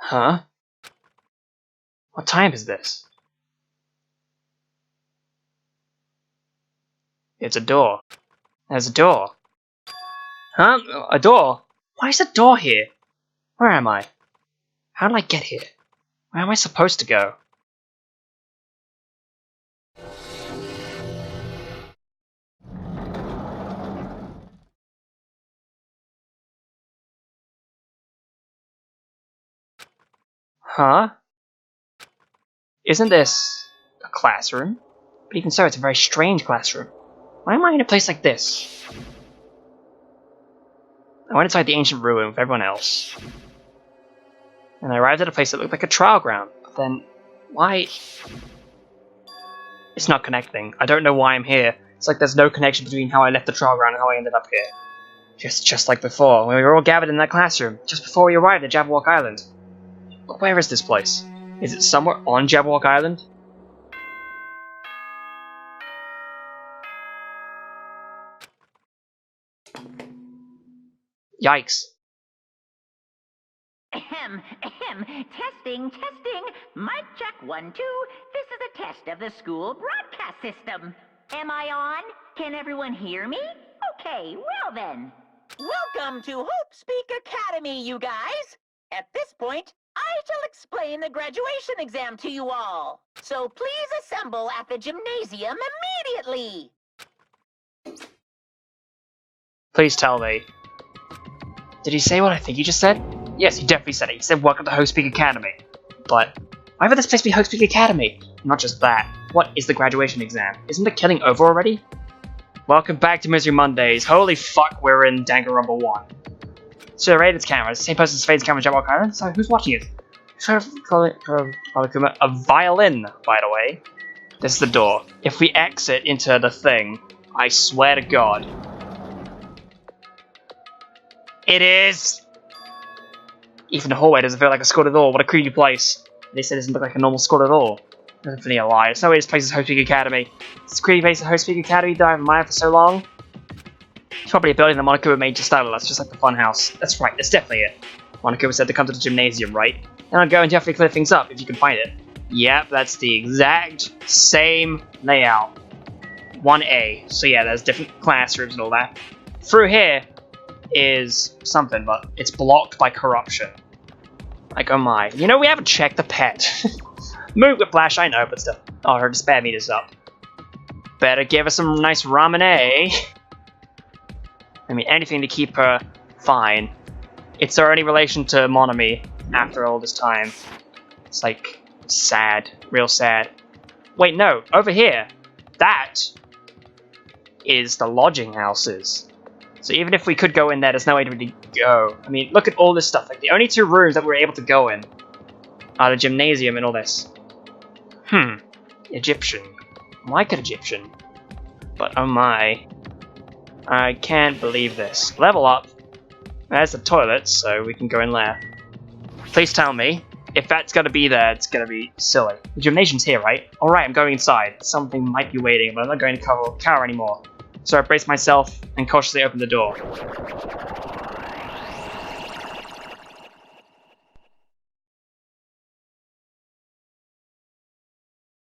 Huh? What time is this? It's a door. There's a door. Huh? A door? Why is a door here? Where am I? How did I get here? Where am I supposed to go? Huh? Isn't this a classroom? But even so, it's a very strange classroom. Why am I in a place like this? I went inside the ancient ruin with everyone else. And I arrived at a place that looked like a trial ground. But then, why? It's not connecting. I don't know why I'm here. It's like there's no connection between how I left the trial ground and how I ended up here. Just like before, when we were all gathered in that classroom, just before we arrived at Jabberwock Island. But where is this place? Is it somewhere on Jabberwock Island? Yikes. Ahem, ahem. Testing, testing. Mic check 1, 2. This is a test of the school broadcast system. Am I on? Can everyone hear me? Okay, well then. Welcome to Hope Speak Academy, you guys! At this point, I shall explain the graduation exam to you all. So please assemble at the gymnasium immediately! Please tell me. Did he say what I think he just said? Yes, he definitely said it. He said, welcome to Hope Speak Academy. But why would this place be Hope Speak Academy? Not just that. What is the graduation exam? Isn't the killing over already? Welcome back to Misery Mondays. Holy fuck, we're in Danganronpa 1. So rated its cameras. Same person's face camera Jabberwock Island. So who's watching it? A violin, by the way. This is the door. If we exit into the thing, I swear to God. It is! Even the hallway doesn't feel like a school at all. What a creepy place. They said it doesn't look like a normal school at all. That's definitely a lie. There's no way this place is Hope Speak Academy. It's a creepy place at Hope Speak Academy that I've admired for so long. It's probably a building that Monokuma made to startle us, just like the funhouse. That's right, that's definitely it. Monokuma said to come to the gymnasium, right? And I'd go and definitely clear things up if you can find it. Yep, that's the exact same layout. 1A. So yeah, there's different classrooms and all that. Through here is something, but it's blocked by corruption. Like, oh my. You know, we haven't checked the pet. Move with Flash, I know, but still. Oh, her despair meter's up. Better give her some nice ramen, eh? I mean, anything to keep her fine. It's her only relation to Monami after all this time. It's like, sad. Real sad. Wait, no. Over here. That is the lodging houses. So even if we could go in there, there's no way to really go. I mean, look at all this stuff. Like, the only two rooms that we're able to go in are the gymnasium and all this. Egyptian. Like an Egyptian. But oh my. I can't believe this. Level up. There's the toilet, so we can go in there. Please tell me, if that's gonna be there, it's gonna be silly. The gymnasium's here, right? Alright, I'm going inside. Something might be waiting, but I'm not going to cower anymore. So I brace myself and cautiously open the door.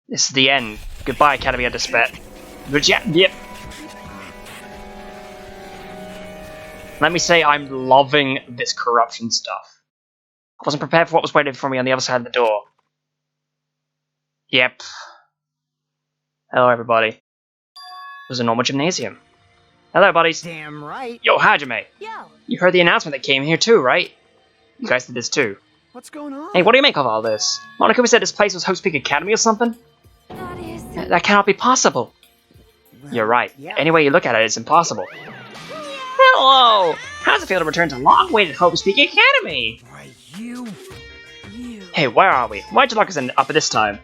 This is the end. Goodbye, Academy of Despair. Yep. Let me say I'm loving this corruption stuff. I wasn't prepared for what was waiting for me on the other side of the door. Yep. Hello, everybody. It was a normal gymnasium. Hello, buddies. Damn right. Yo, Hajime. Yo. You heard the announcement that came here too, right? You guys did this too. What's going on? Hey, what do you make of all this? Monokuma said this place was Hope Speak Academy or something? That is... That cannot be possible. You're right. Yeah. Any way you look at it, it's impossible. Hello! How does it feel to return to long-awaited Hope Speak Academy? Why, you... Hey, where are we? Why'd you lock us in up at this time?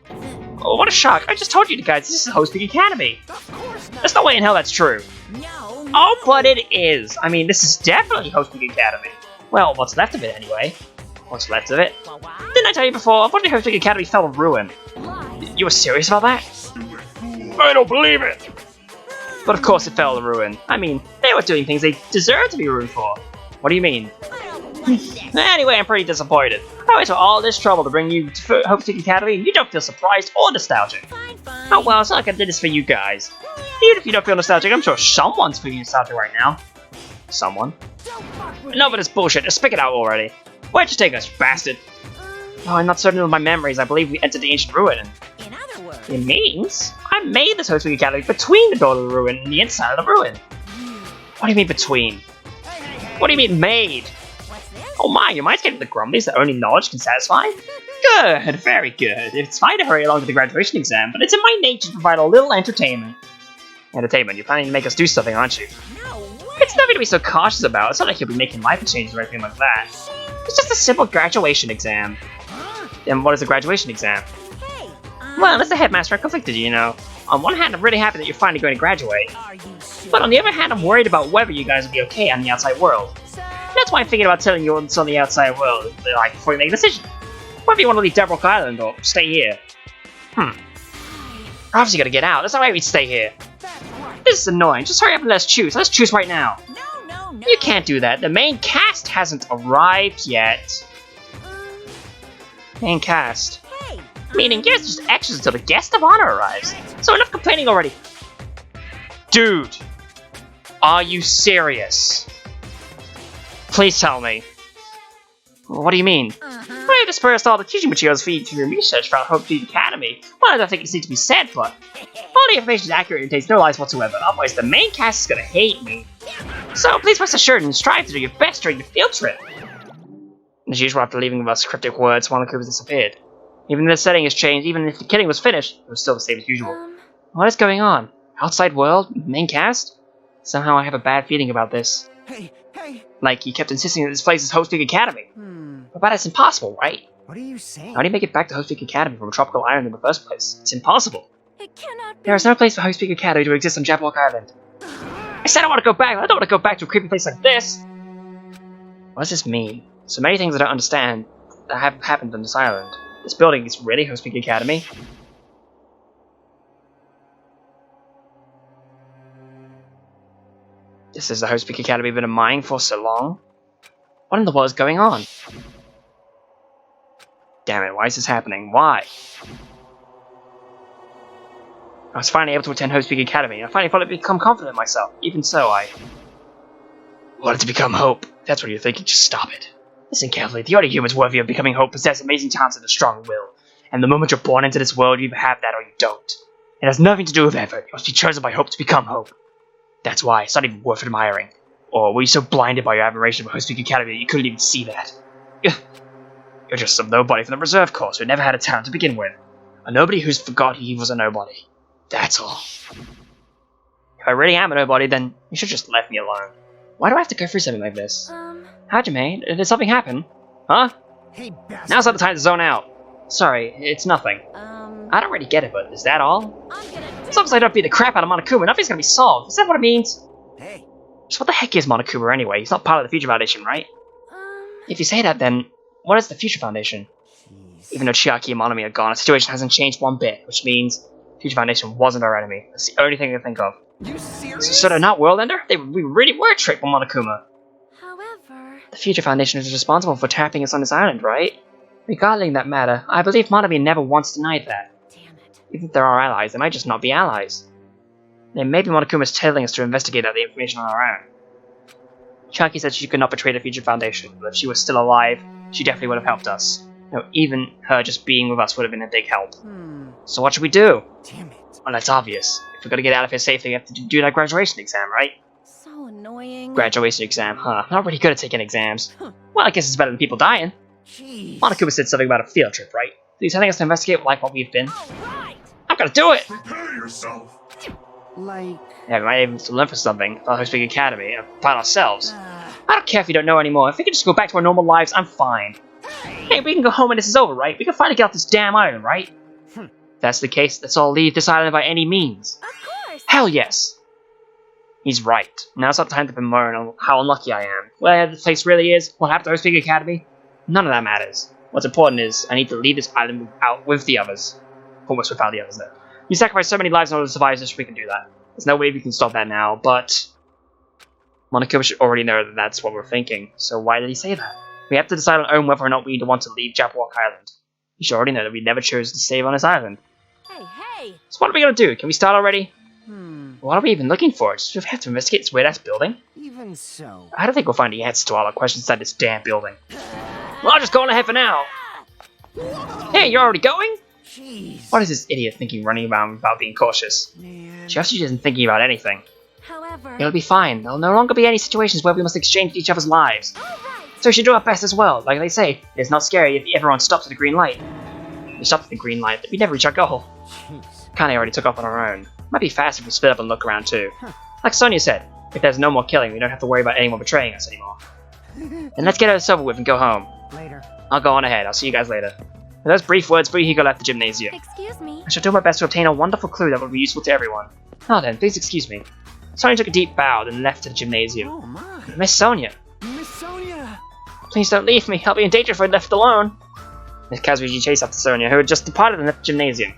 Oh, what a shock. I just told you guys, this is Hope Speak Academy. Of course not. There's no way in hell that's true. No. Oh, but it is. I mean, this is definitely Hope Speak Academy. Well, what's left of it, anyway. What's left of it? Didn't I tell you before? Unfortunately, Hope Speak Academy fell to ruin. You were serious about that? I don't believe it! But of course it fell to ruin. I mean, they were doing things they deserved to be ruined for. What do you mean? Anyway, I'm pretty disappointed. I went to all this trouble to bring you to Hope Speak Academy, and you don't feel surprised or nostalgic. Oh well, it's not like I did this for you guys. Even if you don't feel nostalgic, I'm sure someone's feeling nostalgic right now. Someone? No, but it's bullshit. Just speak it out already. Why'd you take us, bastard? Oh, I'm not certain of my memories. I believe we entered the ancient ruin. In other words, It means I made this Hope Speak Academy between the door of the ruin and the inside of the ruin. What do you mean between? What do you mean made? what's this? Oh my, your mind's getting the grumblies that only knowledge can satisfy? Good, very good. It's fine to hurry along to the graduation exam, but it's in my nature to provide a little entertainment. Entertainment, you're planning to make us do something, aren't you? No way! It's nothing to be so cautious about. It's not like you'll be making life changes or anything like that. It's just a simple graduation exam. And what is a graduation exam? Hey, Well, as the headmaster, I'm conflicted, you know. On one hand, I'm really happy that you're finally going to graduate. are you sure? But on the other hand, I'm worried about whether you guys will be okay on the outside world. So, That's why I'm thinking about telling you what's on the outside world, like, before you make a decision. Whether you want to leave Dead Rock Island or stay here. We're obviously gonna get out. There's no way we'd stay here. This is annoying. Just hurry up and let's choose. Let's choose right now. no. You can't do that. The main cast hasn't arrived yet. Main cast. Hey, Meaning you're just extras until the guest of honor arrives. So enough complaining already. Dude, are you serious? Please tell me. What do you mean? I dispersed all the teaching materials for you to your research about Hope Speak Academy. Well, I don't think it's need to be said, but all the information is accurate and contains no lies whatsoever. Otherwise, the main cast is gonna hate me. So please rest assured and strive to do your best during your field trip. As usual, after leaving with us cryptic words, Monokuma's disappeared. Even if the setting has changed, even if the killing was finished, it was still the same as usual. What is going on? Outside world? Main cast? Somehow I have a bad feeling about this. Hey. Like, he kept insisting that this place is Hope Speak Academy. But that's impossible, right? What are you saying? How do you make it back to Hope Speak Academy from a tropical island in the first place? It's impossible. it cannot be. There is no place for Hope Speak Academy to exist on Dead Rock Island. I said I want to go back, but I don't want to go back to a creepy place like this! What does this mean? So many things I don't understand that have happened on this island. This building is really Hope Speak Academy? This is the Hope Speak Academy I've been admiring for so long? What in the world is going on? Damn it, why is this happening? Why? I was finally able to attend Hope Speak Academy, and I finally felt become confident in myself. Even so, I wanted to become Hope. If that's what you're thinking, just stop it. Listen carefully, the only humans worthy of becoming Hope possess amazing talents and a strong will. And the moment you're born into this world, you either have that or you don't. It has nothing to do with effort. You must be chosen by Hope to become Hope. That's why it's not even worth admiring. Or were you so blinded by your admiration for Hope Speak Academy that you couldn't even see that? You're just some nobody from the reserve course who never had a talent to begin with. A nobody who's forgot he was a nobody. That's all. If I really am a nobody, then you should just let me alone. Why do I have to go through something like this? Hajime, did something happen? Huh? Hey, bastard. Now's not the time to zone out. Sorry, it's nothing. I don't really get it, but is that all? As long as I don't beat the crap out of Monokuma, nothing's gonna be solved. Is that what it means? Hey. So what the heck is Monokuma anyway? He's not part of the Future Foundation, right? If you say that, then what is the Future Foundation? Jeez. Even though Chiaki and Monami are gone, the situation hasn't changed one bit, which means Future Foundation wasn't our enemy. That's the only thing I can think of. You serious? So they're not World Ender? We really were tricked by Monokuma. However, The Future Foundation is responsible for trapping us on this island, right? Regarding that matter, I believe Monami never once denied that. damn it. Even if they're our allies, they might just not be allies. Then maybe Monokuma's telling us to investigate the information on our own. Chiaki said she could not betray the Future Foundation, but if she was still alive, she definitely would have helped us. No, even her just being with us would have been a big help. So what should we do? Damn it. Well, that's obvious. If we're gonna get out of here safely, we have to do that graduation exam, right? So annoying. Graduation exam, huh? Not really good at taking exams. Well, I guess it's better than people dying. Jeez. Monokuma said something about a field trip, right? So he's telling us to investigate like what we've been. Alright! I'm gonna do it! Prepare yourself. Like, Yeah, we might even have to learn for something about Hope Speak Academy about ourselves. I don't care if you don't know anymore. If we can just go back to our normal lives, I'm fine. Hey, we can go home when this is over, right? We can finally get off this damn island, right? If that's the case, let's all leave this island by any means. Of course! Hell yes! He's right. Now's not the time to bemoan on how unlucky I am. Where the place really is, what happened to Hope Speak Academy, none of that matters. What's important is, I need to leave this island out with the others. Almost without the others, though. You sacrificed so many lives in order to survive this, we can do that. There's no way we can stop that now, but Monokuma should already know that that's what we're thinking, so why did he say that? We have to decide on our own whether or not we want to leave Jabberwock Island. You should already know that we never chose to stay on this island. Hey! So what are we gonna do? Can we start already? Hmm. What are we even looking for? Just we have to investigate this weird-ass building? Even so. I don't think we'll find the answers to all our questions inside this damn building. Well, I'll just go on ahead for now. Hey, you're already going? Jeez. What is this idiot thinking running around without being cautious? Man. She actually isn't thinking about anything. However, It'll be fine. There'll no longer be any situations where we must exchange each other's lives. So we should do our best as well. Like they say, it's not scary if everyone stops at the green light. We stopped at the green light, but we never reach our goal. Jeez. Kinda already took off on our own. Might be faster if we split up and look around too. Like Sonia said, if there's no more killing, we don't have to worry about anyone betraying us anymore. And let's get this over with and go home. Later. I'll go on ahead. I'll see you guys later. With those brief words, ByebyE left the gymnasium. excuse me. I shall do my best to obtain a wonderful clue that will be useful to everyone. Now then, please excuse me. Sonia took a deep bow, then left to the gymnasium. Oh my. Miss Sonia, Miss Sonia. please don't leave me. I'll be in danger if I'm left alone. Miss Kazuji chased after Sonia, who had just departed and left the gymnasium.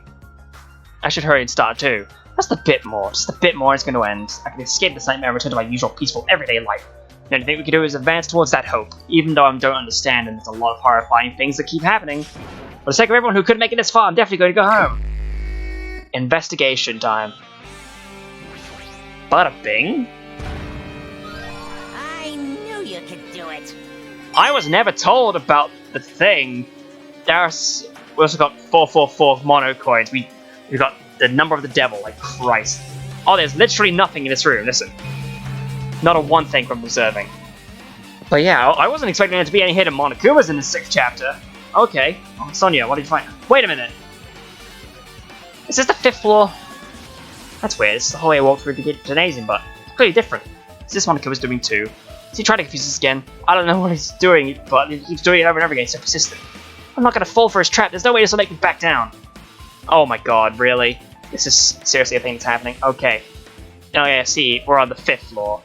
I should hurry and start too. Just a bit more, and it's going to end. I can escape this nightmare and return to my usual peaceful everyday life. The only thing we can do is advance towards that hope, even though I don't understand and there's a lot of horrifying things that keep happening. For the sake of everyone who couldn't make it this far, I'm definitely going to go home. Investigation time. Bada bing. I knew you could do it. I was never told about the thing. We also got 444 mono coins. We got the number of the devil, like Christ. Oh, there's literally nothing in this room, listen. Not a one thing from observing. But yeah, I wasn't expecting there to be any hidden Monokumas in the 6th chapter. Okay. Oh, Sonia, what did you find? Wait a minute. Is this the 5th floor? That's weird. This is the whole way I walked through the gymnasium, but it's clearly different. Is this Monokuma's doing too? Is he trying to confuse us again? I don't know what he's doing, but he keeps doing it over and over again. He's so persistent. I'm not gonna fall for his trap. There's no way this will make me back down. Oh my god, really? This is seriously a thing that's happening? Okay. Oh yeah, see, we're on the 5th floor.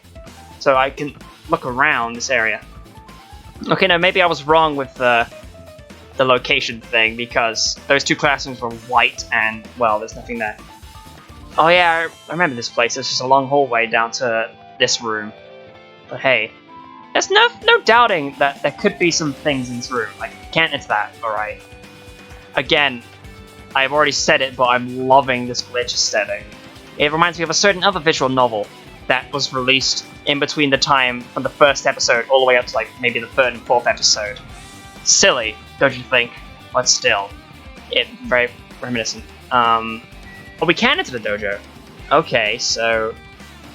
So I can look around this area. Okay, no, maybe I was wrong with the location thing, because those two classrooms were white and, well, there's nothing there. Oh yeah, I remember this place. It's just a long hallway down to this room. But hey, there's no doubting that there could be some things in this room. Like, can't enter that, alright. Again, I've already said it, but I'm loving this glitch aesthetic. It reminds me of a certain other visual novel that was released in between the time from the 1st episode all the way up to, like, maybe the 3rd and 4th episode. Silly, don't you think? But still, it very reminiscent. But we can enter the dojo. Okay, so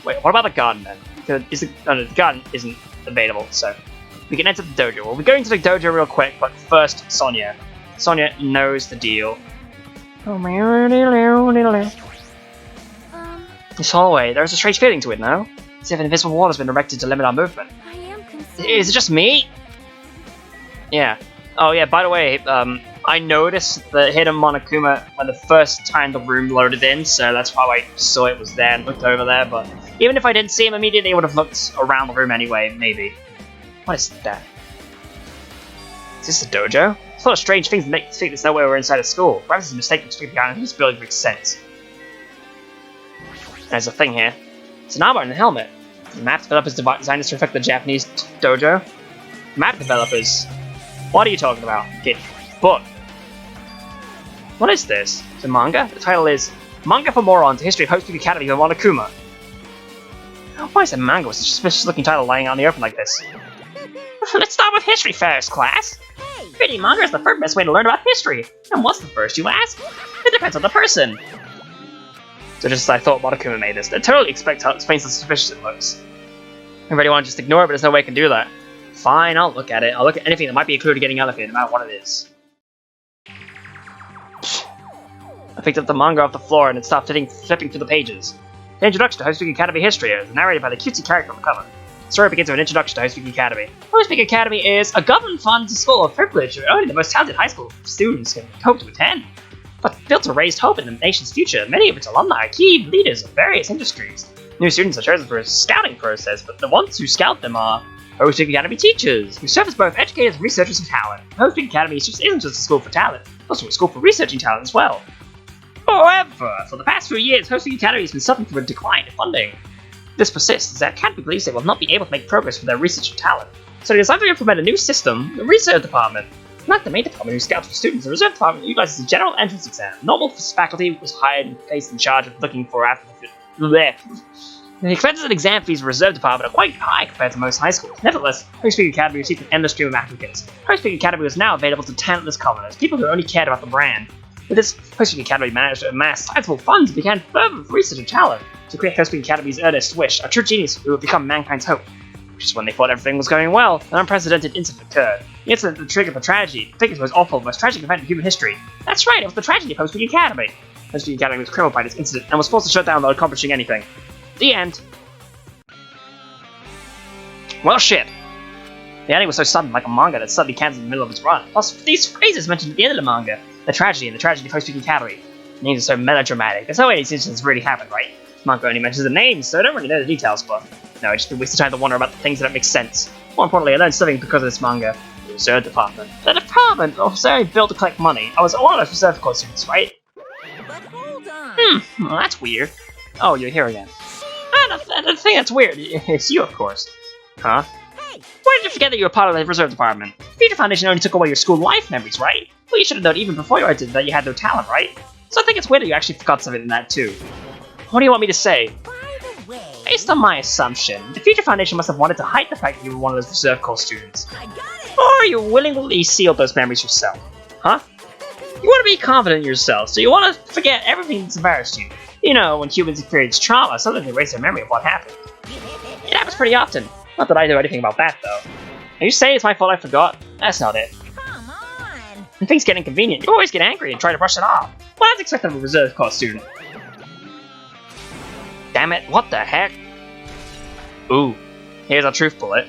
wait, what about the garden then? The garden isn't available, so we can enter the dojo. We'll be going to the dojo real quick, but first, Sonia. Sonia knows the deal. This hallway, there's a strange feeling to it, no? As if an invisible wall has been erected to limit our movement. I am concerned. Is it just me? Yeah. Oh yeah, by the way, I noticed the hidden Monokuma when the first time the room loaded in, so that's how I saw it was there and looked over there, but even if I didn't see him immediately, I would have looked around the room anyway, maybe. What is that? Is this a dojo? It's full of strange things that make us think there's no way we're inside a school. Perhaps it's a mistake to street behind this building makes sense. There's a thing here. It's an armor and a helmet. The map developers designed this to reflect the Japanese dojo. Map developers? What are you talking about, kid? Book. What is this? It's a manga? The title is Manga for Morons, A History of Hosting Academy of Monokuma. Why is a manga with such a suspicious looking title lying out in the open like this? Let's start with history first, class. Reading manga is the first best way to learn about history. And what's the first, you ask? It depends on the person. So just as I thought Monokuma made this, I totally explains how suspicious it looks. I really want to just ignore it, but there's no way I can do that. Fine, I'll look at it. I'll look at anything that might be a clue to getting out of it, no matter what it is. I picked up the manga off the floor and it stopped flipping through the pages. The introduction to Hosting Academy history is narrated by the cutesy character on the cover. The story begins with an introduction to Hosting Academy. Hosting Academy is a government-funded school of privilege where only the most talented high school students can hope to attend. But built to raise hope in the nation's future, many of its alumni are key leaders of various industries. New students are chosen for a scouting process, but the ones who scout them are Hosting Academy teachers, who serve as both educators and researchers of talent. Hosting Academy isn't just a school for talent, it's also a school for researching talent as well. However, for the past few years, Hosting Academy has been suffering from a decline in funding. This persists as the Academy believes they will not be able to make progress with their research of talent. So they decided to implement a new system, the reserve department. Not the main department who scouts for students, the reserve department utilizes a general entrance exam. Normal faculty was hired and placed in charge of looking for applicants. The expenses and exam fees for reserve department are quite high compared to most high schools. Nevertheless, Pok'sheap Academy received an endless stream of applicants. Pok'sheap Academy was now available to talentless commoners, people who only cared about the brand. With this, Pok'sheap Academy managed to amass sizable funds and began further research and talent to create Pok'sheap Academy's earnest wish, a true genius who would become mankind's hope. Just when they thought everything was going well, an unprecedented incident occurred. The incident that triggered the tragedy. I think it was most awful, most tragic event in human history. That's right, it was the tragedy of Pok'sheap Academy. Pok'sheap Academy was crippled by this incident and was forced to shut down without accomplishing anything. The end. Well, shit. The ending was so sudden, like a manga that suddenly cancelled in the middle of its run. Plus, these phrases mentioned at the end of the manga, the tragedy and the tragedy of Pok'sheap Academy. The names are so melodramatic. There's no way these incidents really happened, right? The manga only mentions the names, so I don't really know the details, but no, I just been wasting time to wonder about the things that don't make sense. More importantly, I learned something because of this manga. The reserve department. The department was very built to collect money. I was one of those reserve corps students, right? But hold on. Well, that's weird. Oh, you're here again. The thing that's weird is you, of course. Huh? Hey, Why did you forget that you were part of the reserve department? Future Foundation only took away your school life memories, right? Well, you should have known even before you entered that you had no talent, right? So I think it's weird that you actually forgot something in that too. What do you want me to say? by the way, Based on my assumption, the Future Foundation must have wanted to hide the fact that you were one of those reserve corps students. I got it. Or you willingly sealed those memories yourself. Huh? You want to be confident in yourself, so you want to forget everything that's embarrassed you. You know, when humans experience trauma, sometimes they erase their memory of what happened. It happens pretty often. Not that I know anything about that, though. Are you saying it's my fault I forgot? That's not it. Come on. When things get inconvenient, you always get angry and try to brush it off. Well, that's expected of a reserve corps student. Damn it, what the heck? Ooh, here's our truth bullet.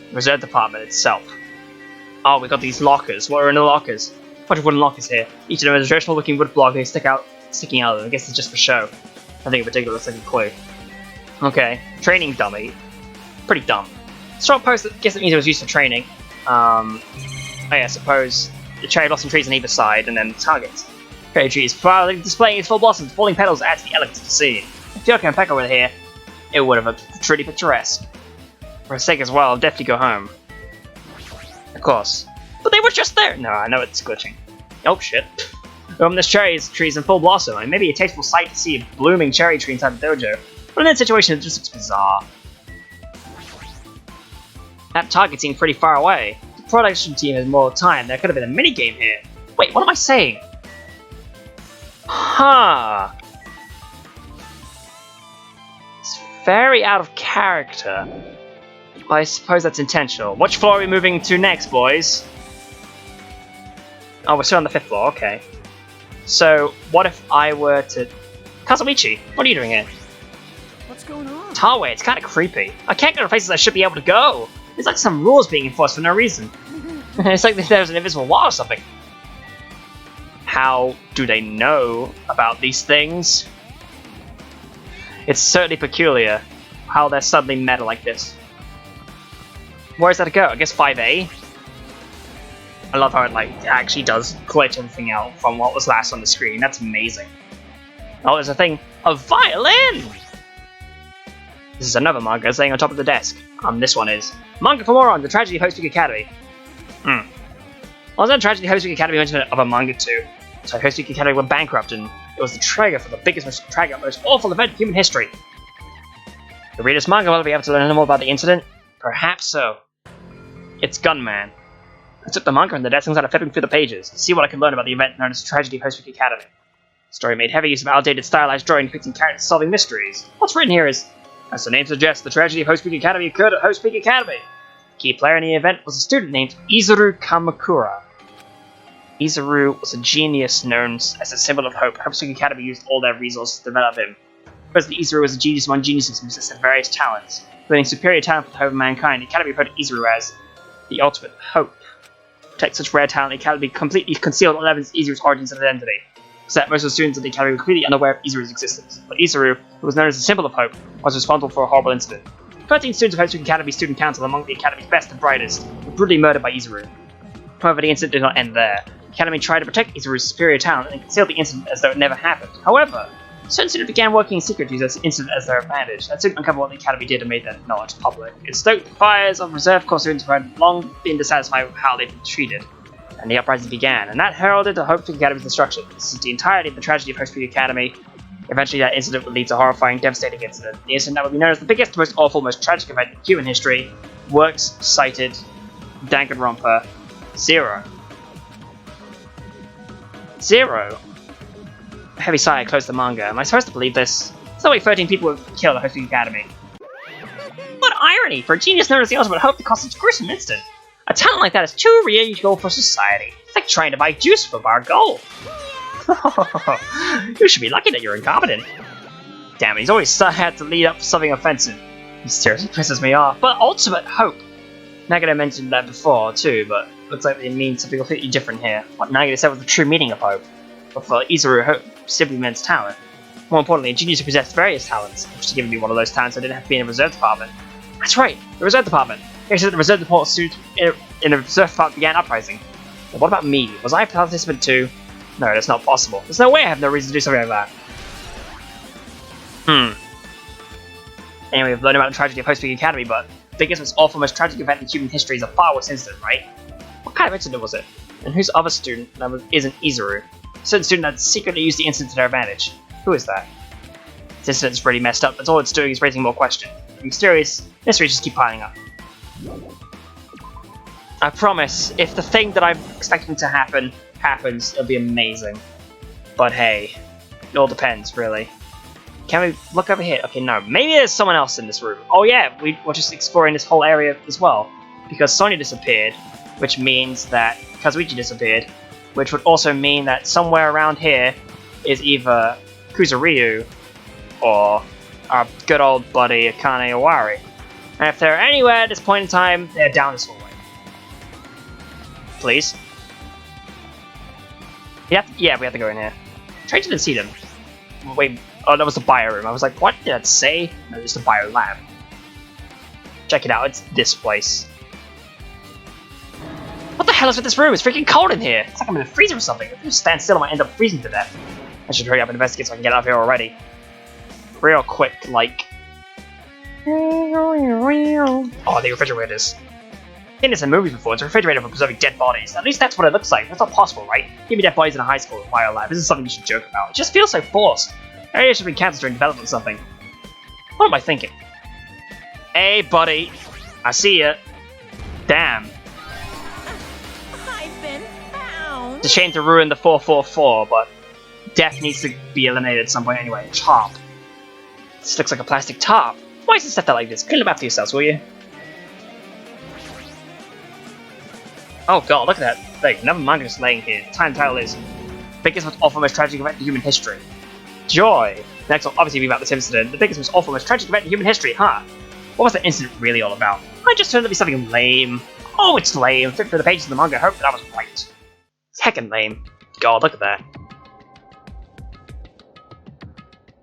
The reserve department itself. Oh, we got these lockers. What are in the lockers? A bunch of wooden lockers here. Each of them has a traditional looking wood block and sticking out of them. I guess it's just for show. Nothing in particular looks like a clue. Okay, training dummy. Pretty dumb. Strong post, I guess it means it was used for training. I suppose the cherry blossom trees on either side, and then targets. Cherry trees proudly displaying its full blossoms, falling petals add to the elegance of the scene. If Yoko and Pekka were here, it would have looked truly picturesque. For a sake as well, I'll definitely go home. Of course. But they were just there! No, I know it's glitching. Oh shit. There's trees in full blossom, and maybe a tasteful sight to see a blooming cherry tree inside the dojo. But in that situation, it just looks bizarre. That target seemed pretty far away. The production team had more time. There could have been a mini-game here. Wait, what am I saying? Huh. It's very out of character. Well, I suppose that's intentional. Which floor are we moving to next, boys? Oh, we're still on the 5th floor, okay. So, what if I were to... Kazuichi, what are you doing here? What's going on? Tarway, it's kind of creepy. I can't go to places I should be able to go. There's like some rules being enforced for no reason. It's like there's an invisible wall or something. How do they know about these things? It's certainly peculiar how they're suddenly meta like this. Where's that to go? I guess 5A? I love how it actually does glitch everything out from what was last on the screen. That's amazing. Oh, there's a thing. A violin! This is another manga laying on top of the desk. This one is. Manga for Morons, The Tragedy of Pok'sheap Academy. Wasn't The Tragedy of Pok'sheap Academy mentioned of a manga too? So Pok'sheap Academy went bankrupt and it was the trigger for the biggest, most awful event in human history. The reader's manga will be able to learn more about the incident? Perhaps so. It's Gunman. I took the manga from the desk and started flipping through the pages to see what I could learn about the event known as the Tragedy of Pok'sheap Academy. The story made heavy use of outdated stylized drawing depicting characters solving mysteries. What's written here is, as the name suggests, the tragedy of Pok'sheap Academy occurred at Pok'sheap Academy. The key player in the event was a student named Izuru Kamakura. Izuru was a genius known as a symbol of hope. Pok'sheap Academy used all their resources to develop him. President Izuru was a genius among geniuses who possessed various talents. Including superior talent for the hope of mankind, the Academy referred to Izuru as the ultimate hope. To protect such rare talent, the Academy completely concealed all evidence of Izuru's origins and identity. So that most of the students of the Academy were completely unaware of Izuru's existence. But Izuru, who was known as a symbol of hope, was responsible for a horrible incident. 13 students of Pok'sheap Academy Student Council, among the Academy's best and brightest, were brutally murdered by Izuru. However, the incident did not end there. The Academy tried to protect Izuru's superior talent and concealed the incident as though it never happened. However, Certain students began working in secret to use this incident as their advantage. That soon uncovered what the Academy did and made that knowledge public. It stoked the fires of reserve corps students who had long been dissatisfied with how they'd been treated. And the uprising began, and that heralded the hope for the Academy's destruction. This is the entirety of the tragedy of Host Peak Academy. Eventually, that incident would lead to a horrifying, devastating incident. The incident that would be known as the biggest, most awful, most tragic event in human history. Works cited Danganronpa 0. 0? A heavy sigh closed the manga. Am I supposed to believe this? There's no way 13 people would kill the Host Peak Academy. What irony! For a genius known as the ultimate hope to cause such a gruesome incident. A talent like that is too real for society. It's like trying to buy juice for bar gold. You should be lucky that you're incompetent. Damn it, he's always had to lead up something offensive. He seriously pisses me off. But ultimate hope! Nagata mentioned that before too, but looks like they mean something completely different here. What Nagata said was the true meaning of hope. But for Izuru, hope simply meant talent. More importantly, a genius who possessed various talents. If she'd given me one of those talents, I didn't have to be in a reserve department. That's right, the reserve department. Here said the reserve department students in a reserve department began uprising. But what about me? Was I a participant too? No, that's not possible. There's no way I have no reason to do something like that. Anyway, we've learned about the tragedy of Host Peak Academy, but the biggest, most awful, most tragic event in human history is a far worse incident, right? What kind of incident was it? And whose other student that isn't Izuru? A certain student that secretly used the incident to their advantage. Who is that? This incident's pretty messed up, but all it's doing is raising more questions. The mysterious mysteries just keep piling up. I promise, if the thing that I'm expecting to happen happens, it'll be amazing. But hey, it all depends, really. Can we look over here? Okay, no. Maybe there's someone else in this room. Oh yeah, we're just exploring this whole area as well. Because Sonya disappeared, which means that Kazuichi disappeared, which would also mean that somewhere around here is either Kuzuryu or our good old buddy Akane Owari. And if they're anywhere at this point in time, they're down this hallway. Please? Yeah, we have to go in here. Trace didn't see them. Wait, oh, that was the bio room. I was like, what did that say? No, it's the bio lab. Check it out, it's this place. What the hell is with this room? It's freaking cold in here. It's like I'm in a freezer or something. If I just stand still, I might end up freezing to death. I should hurry up and investigate so I can get out of here already. Real quick, like... Oh, the refrigerators. I've seen this in movies before. It's a refrigerator for preserving dead bodies. At least that's what it looks like. That's not possible, right? Give me dead bodies in a high school or bio lab. This is something you should joke about. It just feels so forced. Maybe it should be cancelled during development or something. What am I thinking? Hey, buddy. I see ya. Damn. I've been found. It's a shame to ruin the 444, but death needs to be eliminated at some point anyway. Top. This looks like a plastic top. Why is it set that like this? Clean it up for yourselves, will you? Oh god, look at that thing. Another manga just laying here. Time.All is biggest, most awful, most tragic event in human history. Joy. Next will obviously be about this incident. The biggest, most awful, most tragic event in human history, huh? What was that incident really all about? I just turned out to be something lame. Oh, it's lame. Flip through the pages of the manga. I hope that I was right. It's heckin' lame. God, look at that.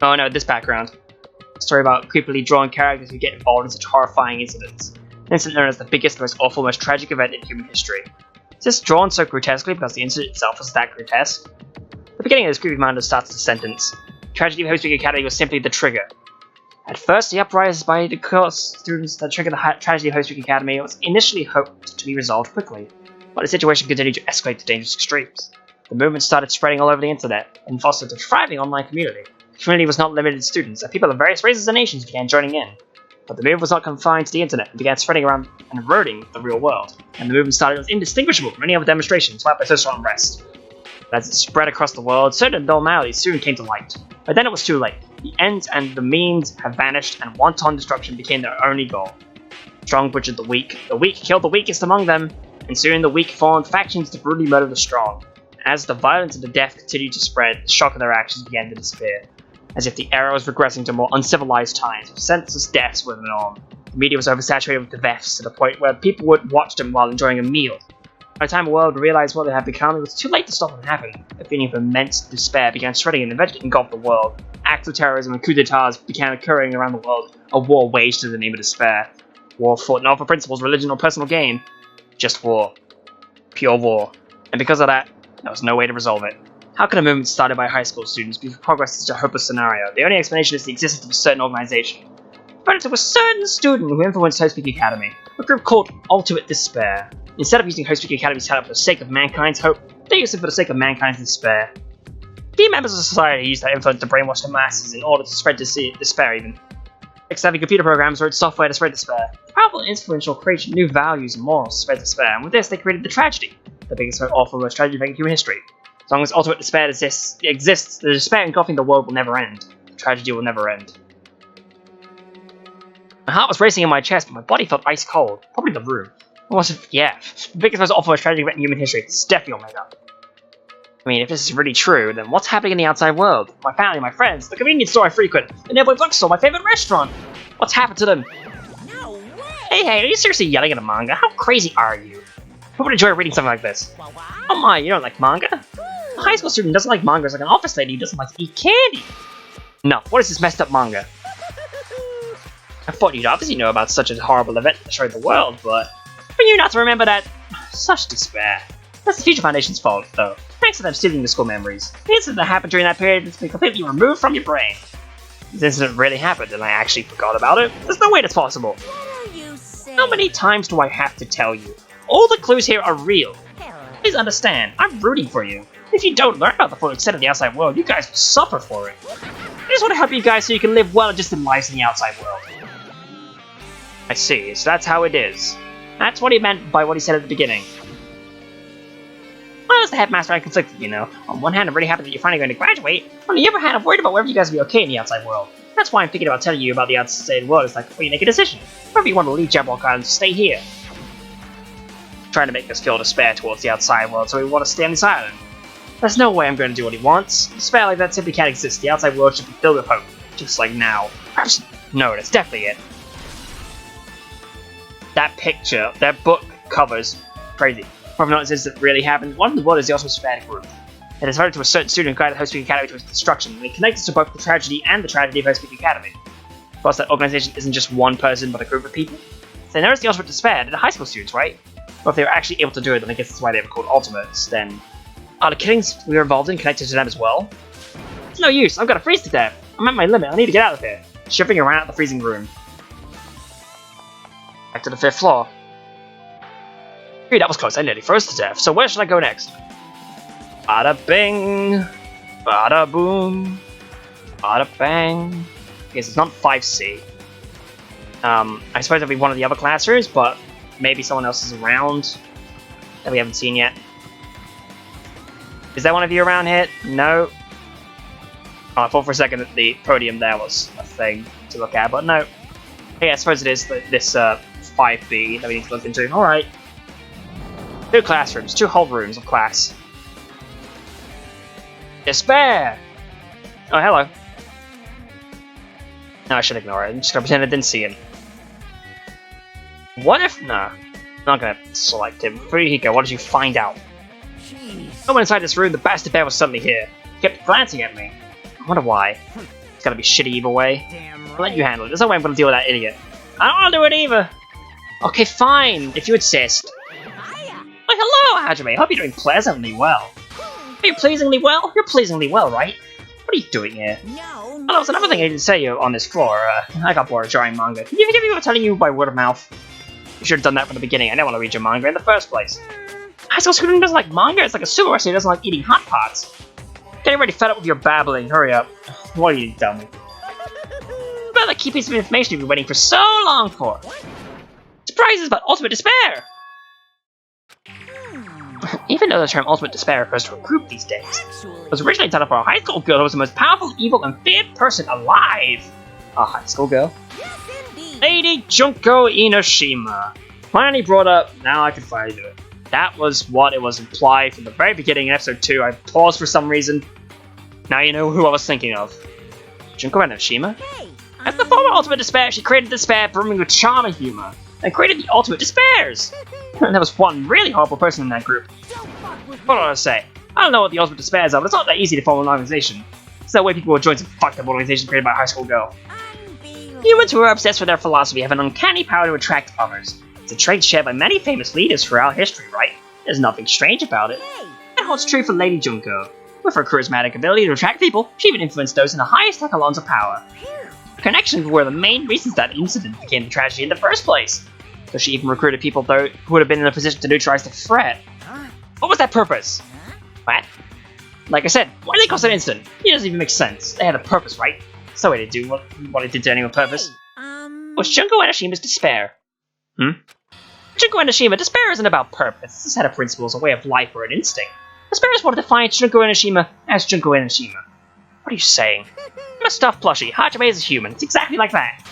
Oh no, this background. A story about creepily drawn characters who get involved in such horrifying incidents. An incident known as the biggest, most awful, most tragic event in human history. Is this drawn so grotesquely because the incident itself was that grotesque? The beginning of this creepy manga starts the sentence. The tragedy of Host Peak Academy was simply the trigger. At first, the uprising by the course students that triggered the tragedy of Host Peak Academy was initially hoped to be resolved quickly, but the situation continued to escalate to dangerous extremes. The movement started spreading all over the internet and fostered a thriving online community. The community was not limited to students, and people of various races and nations began joining in. But the movement was not confined to the internet and began spreading around and eroding the real world. And the movement started as indistinguishable from any other demonstrations sparked by social unrest. But as it spread across the world, certain anomalies soon came to light. But then it was too late. The ends and the means have vanished, and wanton destruction became their only goal. Strong butchered the weak killed the weakest among them, and soon the weak formed factions to brutally murder the strong. As the violence and the death continued to spread, the shock of their actions began to disappear. As if the era was regressing to more uncivilized times, with senseless deaths were the norm. The media was oversaturated with the deaths to the point where people would watch them while enjoying a meal. By the time the world realized what they had become, it was too late to stop what happened. A feeling of immense despair began spreading and eventually engulfed the world. Acts of terrorism and coups d'etats began occurring around the world. A war waged in the name of despair. War fought not for principles, religion, or personal gain. Just war. Pure war. And because of that, there was no way to resolve it. How can a movement started by high school students be progress such a hopeless scenario? The only explanation is the existence of a certain organization. But to a certain student who influenced Host Peak Academy, a group called Ultimate Despair. Instead of using Host Peak Academy's talent for the sake of mankind's hope, they use it for the sake of mankind's despair. Key members of society use that influence to brainwash the masses in order to spread despair even. Savvy computer programs wrote software to spread despair. The powerful and influential created new values and morals to spread despair, and with this they created the tragedy, the biggest and awful most tragic event in human history. As long as ultimate despair exists, the despair engulfing the world will never end. The tragedy will never end. My heart was racing in my chest, but my body felt ice cold. Probably the room. It wasn't, yeah. The biggest most awful most tragic event in human history. It's definitely made up. I mean, if this is really true, then what's happening in the outside world? My family, my friends, the convenience store I frequent, the nearby bookstore, my favorite restaurant. What's happened to them? No way! Hey, are you seriously yelling at a manga? How crazy are you? Who would enjoy reading something like this? Oh my, you don't like manga? A high school student doesn't like manga is like an office lady who doesn't like to eat candy. No, what is this messed up manga? I thought you'd obviously know about such a horrible event that destroyed the world, but for you not to remember that, such despair. That's the Future Foundation's fault, though. Thanks to them stealing the school memories. The incident that happened during that period has been completely removed from your brain. This incident really happened and I actually forgot about it. There's no way that's possible. What are you saying? How many times do I have to tell you? All the clues here are real. Please understand, I'm rooting for you. If you don't learn about the full extent of the outside world, you guys will suffer for it. I just want to help you guys so you can live well and distant lives in the outside world. I see, so that's how it is. That's what he meant by what he said at the beginning. Well, as the headmaster, I'm conflicted, you know. On one hand, I'm really happy that you're finally going to graduate. On the other hand, I'm worried about whether you guys will be okay in the outside world. That's why I'm thinking about telling you about the outside world. It's like, before you make a decision. Whether you want to leave Jabberwock Island, stay here. Trying to make us feel despair towards the outside world, so we want to stay on this island. There's no way I'm going to do what he wants. Despair like that simply can't exist. The outside world should be filled with hope. Just like now. Perhaps... No, that's definitely it. That picture, that book covers crazy. Whether or not this really happened, one of the world is the Ultimate Despair group. It is devoted to a certain student who guided Host Peak Academy to its destruction, and it connects to both the tragedy and the tragedy of Host Peak Academy. Plus, that organization isn't just one person, but a group of people. So there is the Ultimate Despair, they're the high school students, right? But if they were actually able to do it, then I guess that's why they were called Ultimates, then... Are the killings we were involved in connected to them as well? It's no use, I'm gonna freeze to death. I'm at my limit, I need to get out of here. Shivering around the freezing room. Back to the 5th floor. Hey, that was close, I nearly froze to death, so where should I go next? Bada bing, bada boom, bada bang. I guess it's not 5C. I suppose it'll be one of the other classrooms, but maybe someone else is around that we haven't seen yet. Is there one of you around here? No. Oh, I thought for a second that the podium there was a thing to look at, but no. Yeah, I suppose it is this 5B that we need to look into. Alright. 2 classrooms, 2 whole rooms of class. Despair! Oh, hello. No, I should ignore it. I'm just gonna pretend I didn't see him. What if... No. I'm not gonna select him. Here you go, what did you find out? Jeez. I went inside this room, the bastard bear was suddenly here. He kept glancing at me. I wonder why. It's gonna be shitty either way. Damn right. I'll let you handle it. There's no way I'm gonna deal with that idiot. I don't wanna do it either. Okay, fine, if you insist. Why, hello, Hajime. Hope you're doing pleasantly well. Are you pleasingly well? You're pleasingly well, right? What are you doing here? No. Oh, there was another thing I didn't say you on this floor. I got bored of drawing manga. Can you forgive me for telling you by word of mouth? You should have done that from the beginning. I didn't want to read your manga in the first place. High school student doesn't like manga. It's like a super wrestler who doesn't like eating hot pots. Getting ready fed up with your babbling. Hurry up. What are you, dummy? About that key piece of information you've been waiting for so long for. Surprises about ultimate despair. Even though the term ultimate despair refers to a group these days, it was originally intended for a high school girl who was the most powerful, evil, and feared person alive. A high school girl? Yes, indeed. Lady Junko Inoshima. Finally brought up, now I can finally do it. That was what it was implied from the very beginning in episode 2. I paused for some reason. Now you know who I was thinking of. Junko Inoshima? Hey, As the former ultimate despair, she created despair brimming with charm and humor, and created the ultimate despairs. And there was one really horrible person in that group. don't fuck with What do I say? I don't know what the ultimate despairs are, but it's not that easy to form an organization. It's that way people will join some fucked up organization created by a high school girl. unbelievable. Humans who are obsessed with their philosophy have an uncanny power to attract others. It's a trait shared by many famous leaders throughout history, right? There's nothing strange about it. Hey, That holds true for Lady Junko. With her charismatic ability to attract people, she even influenced those in the highest echelons of power. Her connections were the main reasons that incident became a tragedy in the first place. So she even recruited people who would have been in a position to neutralize the threat. What was that purpose? What? Like I said, why did they cause an incident? It doesn't even make sense. They had a purpose, right? So they do what it did to anyone purpose. Was Junko Enoshima's despair? Junko Enoshima, despair isn't about purpose. It's a set of principles, a way of life, or an instinct. Despair is what defines Junko Enoshima as Junko Enoshima. What are you saying? I'm a stuffed plushie. Hajime is a human. It's exactly like that.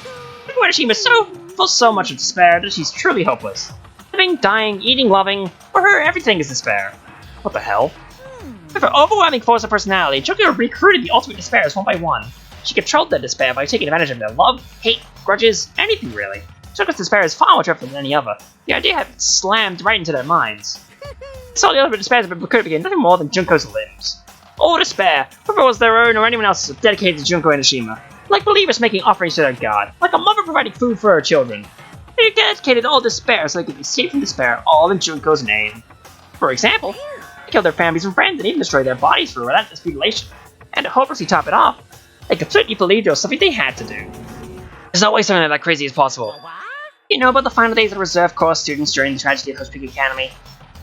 Junko Enoshima is so full so much of despair that she's truly hopeless. Living, dying, eating, loving, for her everything is despair. What the hell? With her overwhelming force of personality, Junko recruited the ultimate despairs one by one. She controlled their despair by taking advantage of their love, hate, grudges, anything really. Junko's despair is far more dreadful than any other. The idea had been slammed right into their minds. So the ultimate despair has been recruited again, nothing more than Junko's limbs. All despair, whether it was their own or anyone else's, dedicated to Junko Enoshima. Like believers making offerings to their god, like a mother providing food for her children. They dedicated all despair so they could escape from despair, all in Junko's name. For example, they killed their families and friends and even destroyed their bodies for relentless mutilation. And to hopelessly top it off, they completely believed it was something they had to do. There's no way something that crazy is possible. You know about the final days of the reserve course students during the tragedy of Host Peak Academy?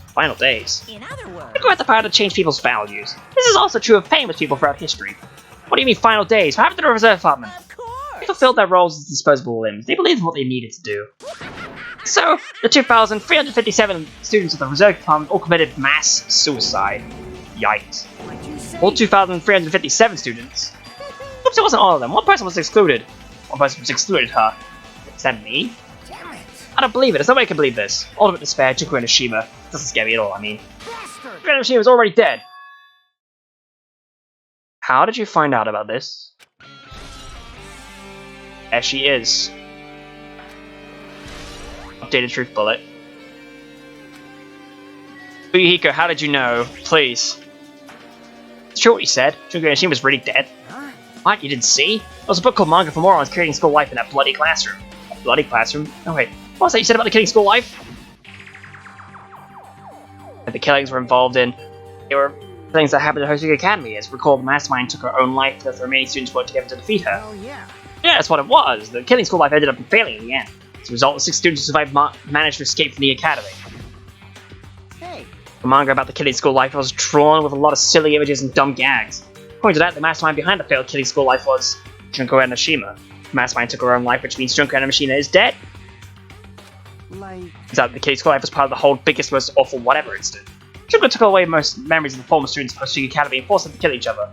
Final days. In other words, Junko had the power to change people's values. This is also true of famous people throughout history. What do you mean final days? What happened to the reserve department? of course. They fulfilled their roles as disposable limbs. They believed in what they needed to do. So, the 2,357 students of the reserve department all committed mass suicide. Yikes. What'd you say? All 2,357 students. Oops, it wasn't all of them. One person was excluded. One person was excluded, huh? Is that me? Damn it. I don't believe it. There's no way I can believe this. Ultimate despair, Junko Enoshima. Doesn't scare me at all, I mean. Bastard. Junko Enoshima is already dead. How did you find out about this? There she is. Updated truth bullet. Uyuhiko, how did you know? Please. It's true what you said. Junko Enoshima was really dead. Huh? What? You didn't see? There was a book called Manga for Morons Creating School Life in that bloody classroom. A bloody classroom? Oh wait, what was that you said about the killing school life? That the killings were involved in. They were things that happened at Host Peak Academy. As recall, the mastermind took her own life because the remaining students worked together to defeat her. Oh yeah. Yeah, that's what it was. The killing school life ended up failing in the end. As a result, the 6 students who survived managed to escape from the academy. Hey. The manga about the killing school life was drawn with a lot of silly images and dumb gags. According to that, the mastermind behind the failed killing school life was Junko Enoshima. The mastermind took her own life, which means Junko Enoshima is dead. Like. Is that the killing school life was part of the whole biggest, most awful whatever incident. Junko took away most memories of the former students of Host Peak Academy and forced them to kill each other.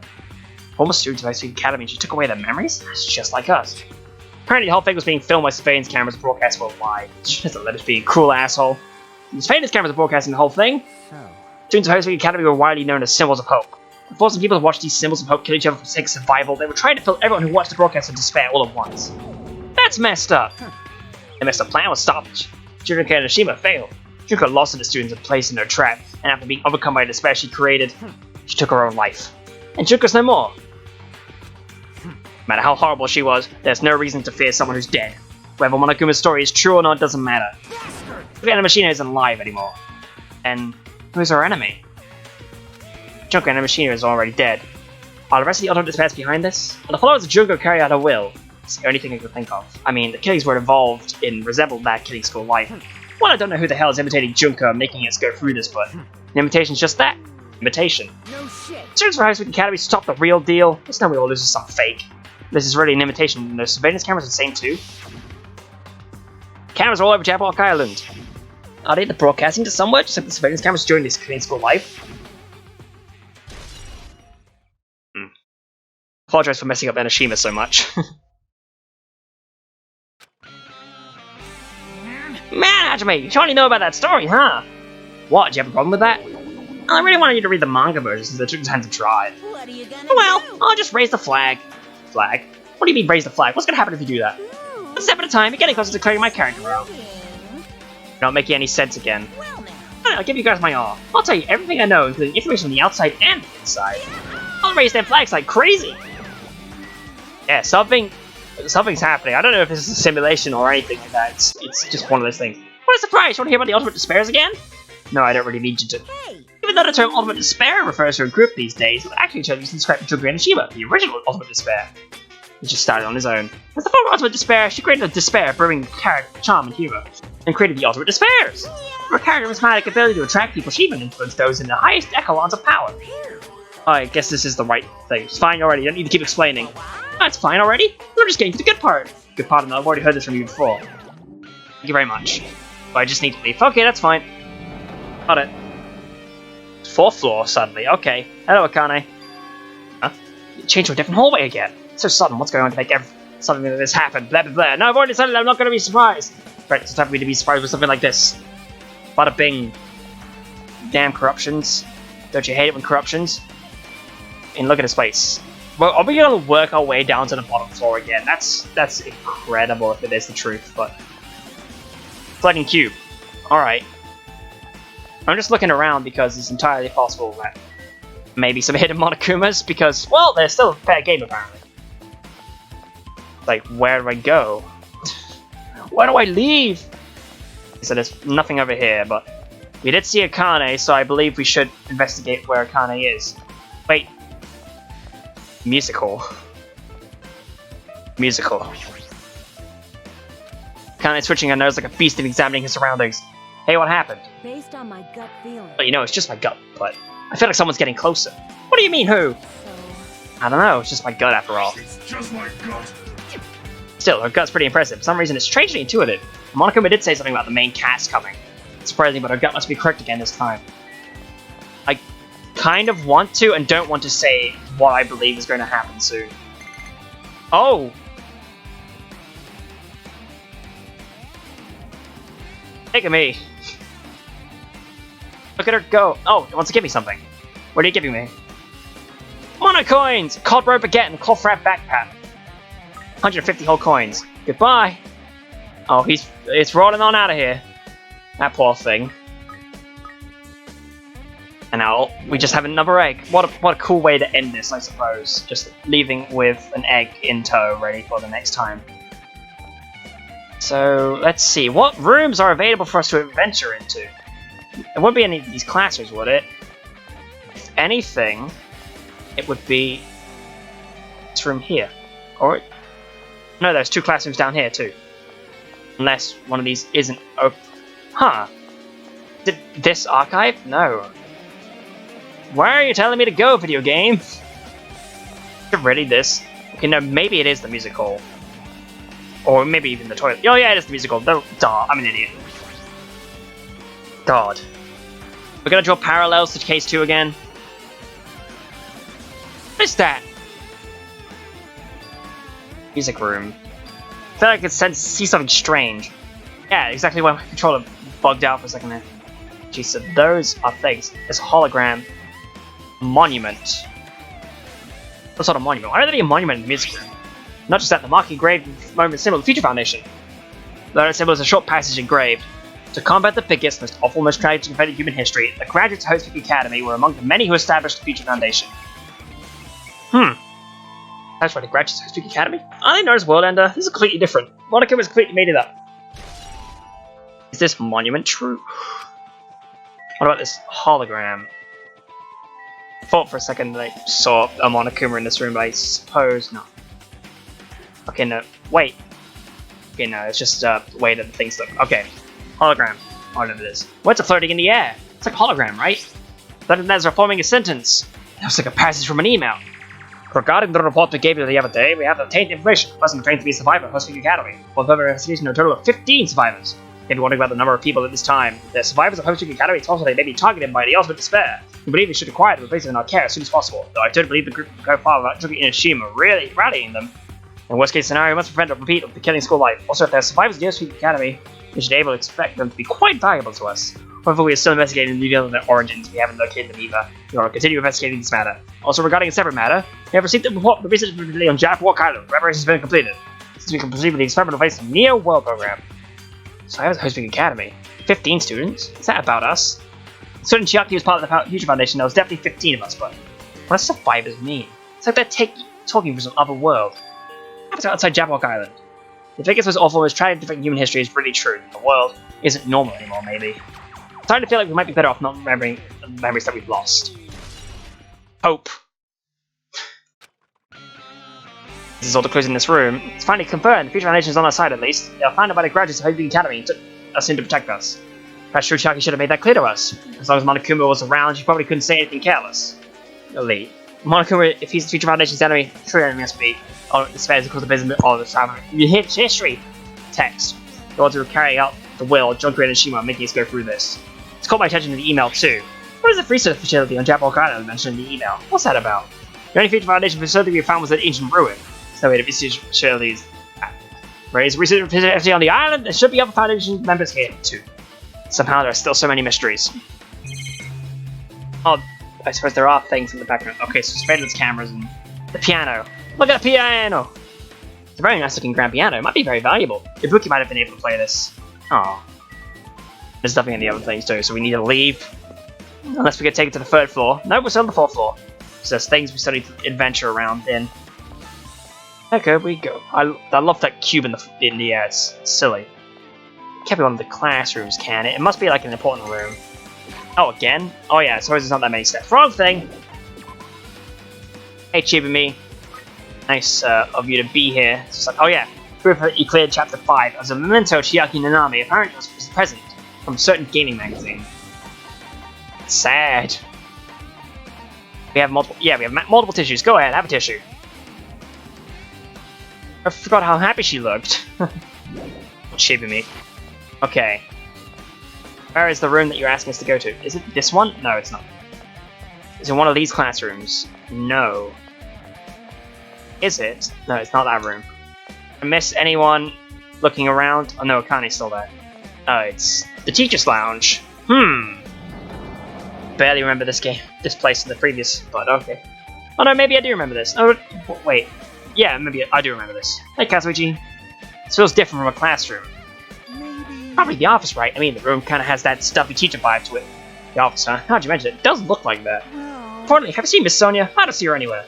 Former students of Host Peak Academy and she took away their memories? That's just like us. Apparently the whole thing was being filmed by surveillance cameras broadcast worldwide. She doesn't let us be a cruel asshole. The surveillance cameras are broadcasting the whole thing. So. Students of Host Peak Academy were widely known as symbols of hope. Forcing people to watch these symbols of hope kill each other for the sake of survival, they were trying to fill everyone who watched the broadcast with despair all at once. That's messed up. Their messed up plan was stopped. Junko Enoshima failed. Junko lost the students and placed in their trap, and after being overcome by the despair she created, she took her own life. And Junko's no more. No matter how horrible she was, there's no reason to fear someone who's dead. Whether Monokuma's story is true or not doesn't matter. Junko Enoshima isn't alive anymore. And who's our enemy? Junko Enoshima is already dead. Are the rest of the ultimate despairs behind this? Will the followers of Junko carry out her will? It's the only thing I can think of. I mean, the killings were involved in resembled that killing school life. Well, I don't know who the hell is imitating Junko and making us go through this, but the imitation's just that. Imitation. No shit. Students from Host Peak Academy stop the real deal. This time we all lose to some fake. This is really an imitation. The surveillance cameras are the same too. Cameras are all over Jabberwock Island. Are they broadcasting to somewhere, just like the surveillance cameras during this killing school life? Apologize for messing up Enoshima so much. Man, Hajime, you surely know about that story, huh? What, do you have a problem with that? I really wanted you to read the manga version since it took time to draw it. What are you gonna Well, do? I'll just raise the flag. Flag? What do you mean raise the flag? What's gonna happen if you do that? One step at a time, you're getting closer to clearing my character out. Not making any sense again. Well now. Fine, I'll give you guys my all. I'll tell you everything I know, including information on the outside and the inside. I'll raise them flags like crazy. Yeah, something's happening. I don't know if this is a simulation or anything like that. It's just one of those things. What a surprise! You want to hear about the ultimate despairs again? No, I don't really need you to. Hey. Even Even though the term ultimate despair refers to a group these days, it actually term used to describe Juggler and Shiba, the original ultimate despair. He just started on his own. As the former ultimate despair, she created a despair, brewing character, charm, and humor, and created the ultimate despairs. Her charismatic ability to attract people, she even influenced those in the highest echelons of power. I guess this is the right thing. It's fine already, you don't need to keep explaining. That's fine already. We're just getting to the good part. Good part, I've already heard this from you before. Thank you very much. But I just need to leave. Okay, that's fine. Got it. 4th floor, suddenly. Okay. Hello, Akane. Huh? You changed to a different hallway again. So sudden, what's going on to make something like this happen? Blah, blah, blah. No, I've already decided I'm not going to be surprised. Right, it's time for me to be surprised with something like this. Bada bing. Damn corruptions. Don't you hate it when corruptions? And look at his face. Well, are we going to work our way down to the bottom floor again? That's incredible if it is the truth, but... Flooding cube. Alright. I'm just looking around because it's entirely possible that maybe some hidden Monokumas, because, well, they're still a fair game apparently. Like, where do I go? Where do I leave? So there's nothing over here, but we did see Akane, so I believe we should investigate where Akane is. Wait. Musical. Akane switching her nose like a beast and examining his surroundings. Hey, what happened? Based on my gut feeling. Well, you know, it's just my gut, but I feel like someone's getting closer. What do you mean, who? So, I don't know, it's just my gut after all. It's just my gut. Still, her gut's pretty impressive. For some reason, it's strangely intuitive. Monokuma did say something about the main cast coming. It's surprising, but her gut must be correct again this time. I kind of want to and don't want to say what I believe is going to happen soon. Oh! Look at me. Look at her go. Oh, it wants to give me something. What are you giving me? Mono coins! Cod rope again, cloth wrap backpack. 150 whole coins. Goodbye. Oh, it's rolling on out of here. That poor thing. And now we just have another egg. What a cool way to end this, I suppose. Just leaving with an egg in tow, ready for the next time. So let's see. What rooms are available for us to venture into? It wouldn't be any of these classrooms, would it? If anything, it would be this room here. Or no, there's 2 classrooms down here too. Unless one of these isn't open. Huh. Did this archive? No. Where are you telling me to go, video game? Really this? Okay, no, maybe it is the music hall. Or maybe even the toilet. Oh yeah, it is the music hall. No, duh, I'm an idiot. God. We're gonna draw parallels to case 2 again. What is that? Music room. I feel like I could see something strange. Yeah, exactly why my controller bugged out for a second there. Jeez, so those are things. It's a hologram. Monument. What sort of monument? Why would there be a monument in the music room? Not just that, the mark engraved moment symbol of the Future Foundation. That symbol is a short passage engraved. To combat the biggest, most awful, most tragic event in human history, the graduates of Host Academy were among the many who established the Future Foundation. That's right, the graduates of Host Academy? Are they known as World Ender? This is completely different. Monica was completely made it up. Is this monument true? What about this hologram? I thought for a second that I saw a Monokuma in this room, but I suppose not. Okay, no. Wait. Okay, no, it's just the way that the things look. Okay. Hologram. Whatever it is. What's it floating in the air? It's like a hologram, right? But as we're forming a sentence. It looks like a passage from an email. Regarding the report we gave you the other day, we have obtained information. The person claimed to be a survivor of Hosting Academy. For further investigation, a total of 15 survivors. Maybe wondering about the number of people at this time. The survivors of Hosting Academy told us they may be targeted by the ultimate despair. We believe we should acquire them and place them in our care as soon as possible. Though I don't believe the group will go far without Juki and Ashima really rallying them. In worst case scenario, we must prevent a repeat of the killing school life. Also, if there are survivors of the Hosting Academy, we should be able to expect them to be quite valuable to us. However, we are still investigating the details of their origins. We haven't located them either. We will continue investigating this matter. Also, regarding a separate matter, we have received a report from the research facility on DRMSteamWOrkS Island. Preparation has been completed. Since we can proceed with the experimental phase of the Neo-World program. So I was hosting Academy. 15 students? Is that about us? Student Chiaki was part of the Future Foundation. There was definitely 15 of us, but what does survivors mean? It's like they're talking from some other world. What happens outside DRMSteamWOrkS Island? The biggest, most awful, most tragic different human history is really true. The world isn't normal anymore, maybe. I'm starting to feel like we might be better off not remembering memories that we've lost. Hope. This is all the clues in this room. It's finally confirmed. The Future Foundation is on our side, at least. They are founded by the graduates of Hoping Academy and took us in to protect us. Perhaps Shuchaki should have made that clear to us. As long as Monokuma was around, she probably couldn't say anything careless. Elite. Monokuma, if he's the Future Foundation's enemy, true enemy must be. Oh, despair is of course the business of the traveler. You hit history! Text. The order to carry out the will of Junko and Shima making us go through this. It's caught my attention in the email too. What is the research facility on Japan Island mentioned in the email? What's that about? The only Future Foundation facility we found was an ancient ruin. There's no way to research facilities. Raise research facility on the island. There should be other Foundation members here too. Somehow there are still so many mysteries. Oh, I suppose there are things in the background. Okay, so surveillance cameras and the piano. Look at the piano! It's a very nice looking grand piano. It might be very valuable. Ibuki might have been able to play this. Oh. There's nothing in the other things too, so we need to leave. Unless we could take it to the 3rd floor. No, we're still on the 4th floor. So there's things we still need to adventure around in. Okay, we go. I love that cube in the air. It's silly. It can't be one of the classrooms, can it? It must be like an important room. Oh, again? Oh yeah, I suppose there's not that many steps. Wrong thing! Hey, ByebyE. Nice of you to be here. It's just like, oh yeah, proof that you cleared chapter 5 as a memento Chiaki Nanami apparently was present from a certain gaming magazine. Sad. We have multiple. Yeah, we have multiple tissues. Go ahead, have a tissue. I forgot how happy she looked. ByebyE. Okay. Where is the room that you're asking us to go to? Is it this one? No, it's not. Is it one of these classrooms? No. Is it? No, it's not that room. I miss anyone looking around? Oh no, Akane's still there. Oh, it's the teacher's lounge. Barely remember this place in the previous, but okay. Oh no, maybe I do remember this. Oh, wait. Yeah, maybe I do remember this. Hey, Kazuichi. This feels different from a classroom. Probably the office, right? I mean, the room kind of has that stuffy teacher vibe to it. The office, huh? How'd you mention it? It does look like that. Importantly, have you seen Miss Sonia? I don't see her anywhere.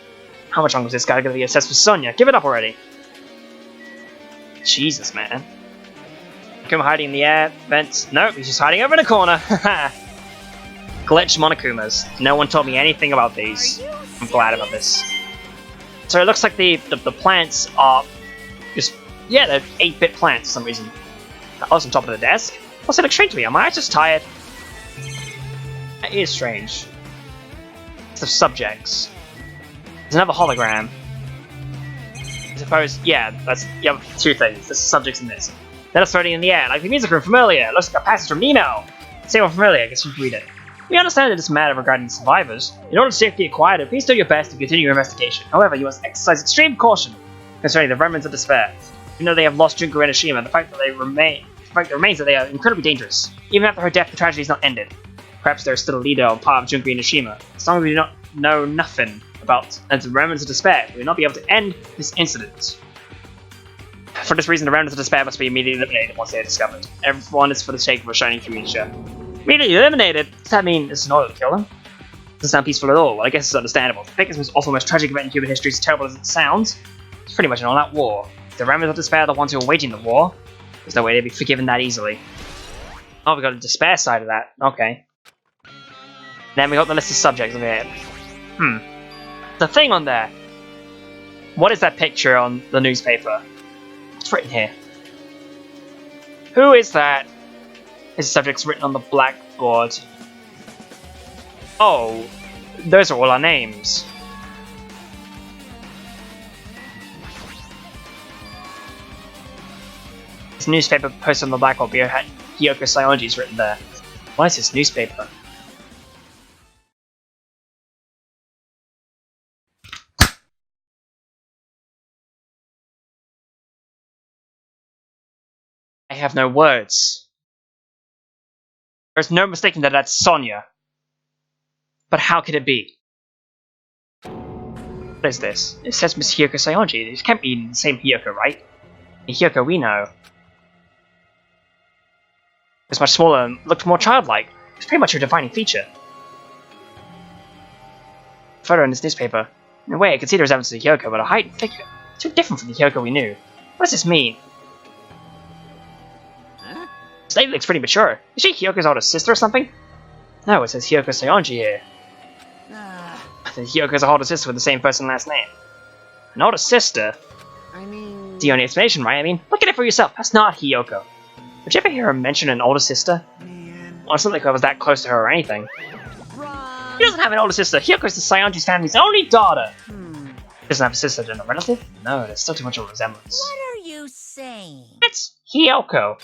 How much longer is this guy gonna be obsessed with Sonia? Give it up already. Jesus, man. Monokuma hiding in the air vents. Nope, he's just hiding over in a corner. Glitch Monokumas. No one told me anything about these. I'm glad about this. So it looks like the plants are just, yeah, they're 8-bit plants for some reason. That was on top of the desk. What's it look strange to me? Am I just tired? That is strange. It's the subjects. There's another hologram. I suppose, yeah, that's the other 2 things. There's subjects in this. Then it's floating in the air, like the music room from earlier. It looks like a passage from Nemo. Same one from earlier, I guess you can read it. We understand that it's a matter regarding the survivors. In order to safely acquire it, please do your best to continue your investigation. However, you must exercise extreme caution concerning the remnants of despair. Even though they have lost Junko and Ashima, the fact remains that they are incredibly dangerous. Even after her death, the tragedy is not ended. Perhaps there is still a leader or part of Junko and Ashima. As long as we do not know nothing about the remnants of despair, we will not be able to end this incident. For this reason, the remnants of despair must be immediately eliminated once they are discovered. Everyone is for the sake of a shining future. Immediately eliminated? Does that mean it's an order to kill them? Doesn't sound peaceful at all. Well, I guess it's understandable. The biggest and also most tragic event in human history, as terrible as it sounds, it's pretty much an all-out war. If the remnants of despair are the ones who are waging the war, there's no way they'd be forgiven that easily. Oh, we got a despair side of that. Okay. Then we got the list of subjects over here. The thing on there. What is that picture on the newspaper? What's written here? Who is that? His subject's written on the blackboard. Oh, those are all our names. This newspaper posted on the blackboard here had Hiyoko Sayonji's written there. What is this newspaper? I have no words. There's no mistaking that that's Sonia. But how could it be? What is this? It says Miss Hiyoko Sayonji. It can't be the same Hiyoko, right? The Hiyoko we know. It's much smaller and looked more childlike. It's pretty much her defining feature. The photo in this newspaper. In a way, I could see there was evidence of the Hiyoko, but her height and figure too different from the Hiyoko we knew. What does this mean? This lady looks pretty mature. Is she Hyoko's older sister or something? No, it says Hyoko Sayonji here. Then Hyoko's an older sister with the same first and last name. An older sister? I mean... It's the only explanation, right? I mean, look at it for yourself. That's not Hyoko. Would you ever hear her mention an older sister? Man. Or something like I was that close to her or anything. He doesn't have an older sister. Hyoko's the Sayonji family's only daughter. He doesn't have a sister and a relative? No, there's still too much of a resemblance. What are you saying? It's Hyoko.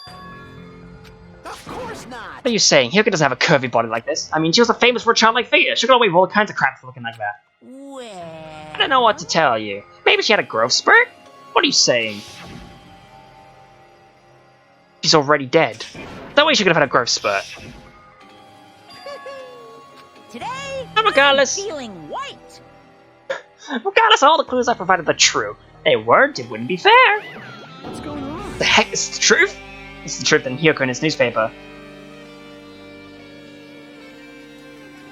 Of course not. What are you saying? Hyoko doesn't have a curvy body like this. I mean, she was a famous for a childlike figure. She got away with all kinds of crap for looking like that. Well... I don't know what to tell you. Maybe she had a growth spurt? What are you saying? She's already dead. That way she could have had a growth spurt. Today, And regardless, I'm feeling white. regardless, all the clues I provided are true. They weren't, it wouldn't be fair. What's going on? The heck is the truth? It's the truth in Hyoko in his newspaper.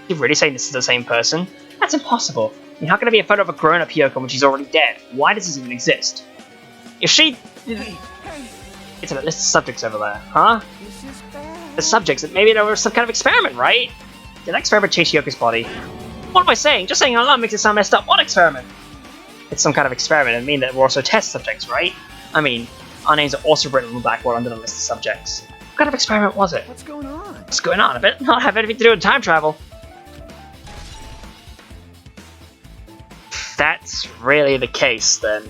You really saying this is the same person? That's impossible. I mean, how can there be a photo of a grown-up Hyoko when she's already dead? Why does this even exist? If she... It's a list of subjects over there, huh? This is bad. The subjects, maybe there was some kind of experiment, right? Did that experiment change Hyoko's body? What am I saying? Just saying out makes it sound messed up. What experiment? It's some kind of experiment. I mean that we're also test subjects, right? I mean, our names are also written on the blackboard under the list of subjects. What kind of experiment was it? What's going on? What's going on? I bet not have anything to do with time travel. If that's really the case, then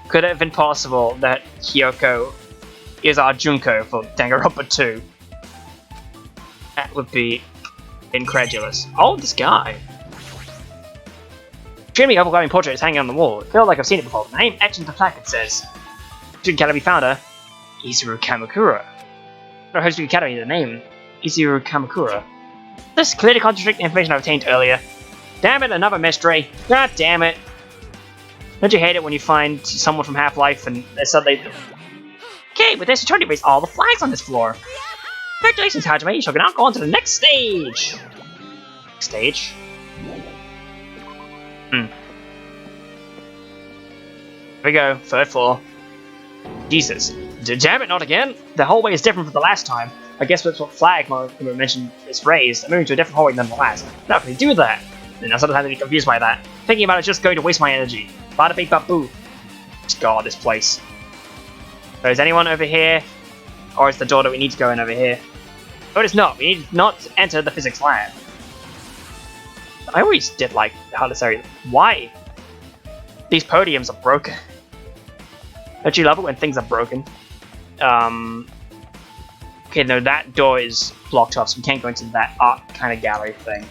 could it have been possible that Hyoko is our Junko for Danganronpa 2? That would be incredulous. Oh, this guy. Extremely overwhelming portrait is hanging on the wall. I feel like I've seen it before. The name etched into the plaque, it says. Student Academy founder, Izuru Kamakura. No, Host Academy, the name, Izuru Kamakura. This clearly contradicts the information I obtained earlier. Damn it, another mystery. God damn it. Don't you hate it when you find someone from Half-Life and they suddenly... Okay, with this, you trying to erase all the flags on this floor. Congratulations, Hajime, you shall now go on to the next stage. Stage? Here we go, third floor. Jesus. Damn it, not again! The hallway is different from the last time. I guess that's what flag mentioned is raised. I'm moving to a different hallway than the last. How can you do that? And I sometimes have to be confused by that. Thinking about it is just going to waste my energy. Bada beep ba boo. God, this place. So is anyone over here? Or is the door that we need to go in over here? Oh, it's not. We need not to enter the physics lab. I always did like how this area. Why? These podiums are broken. Don't you love it when things are broken? Okay, no, that door is blocked off, so we can't go into that art kind of gallery thing.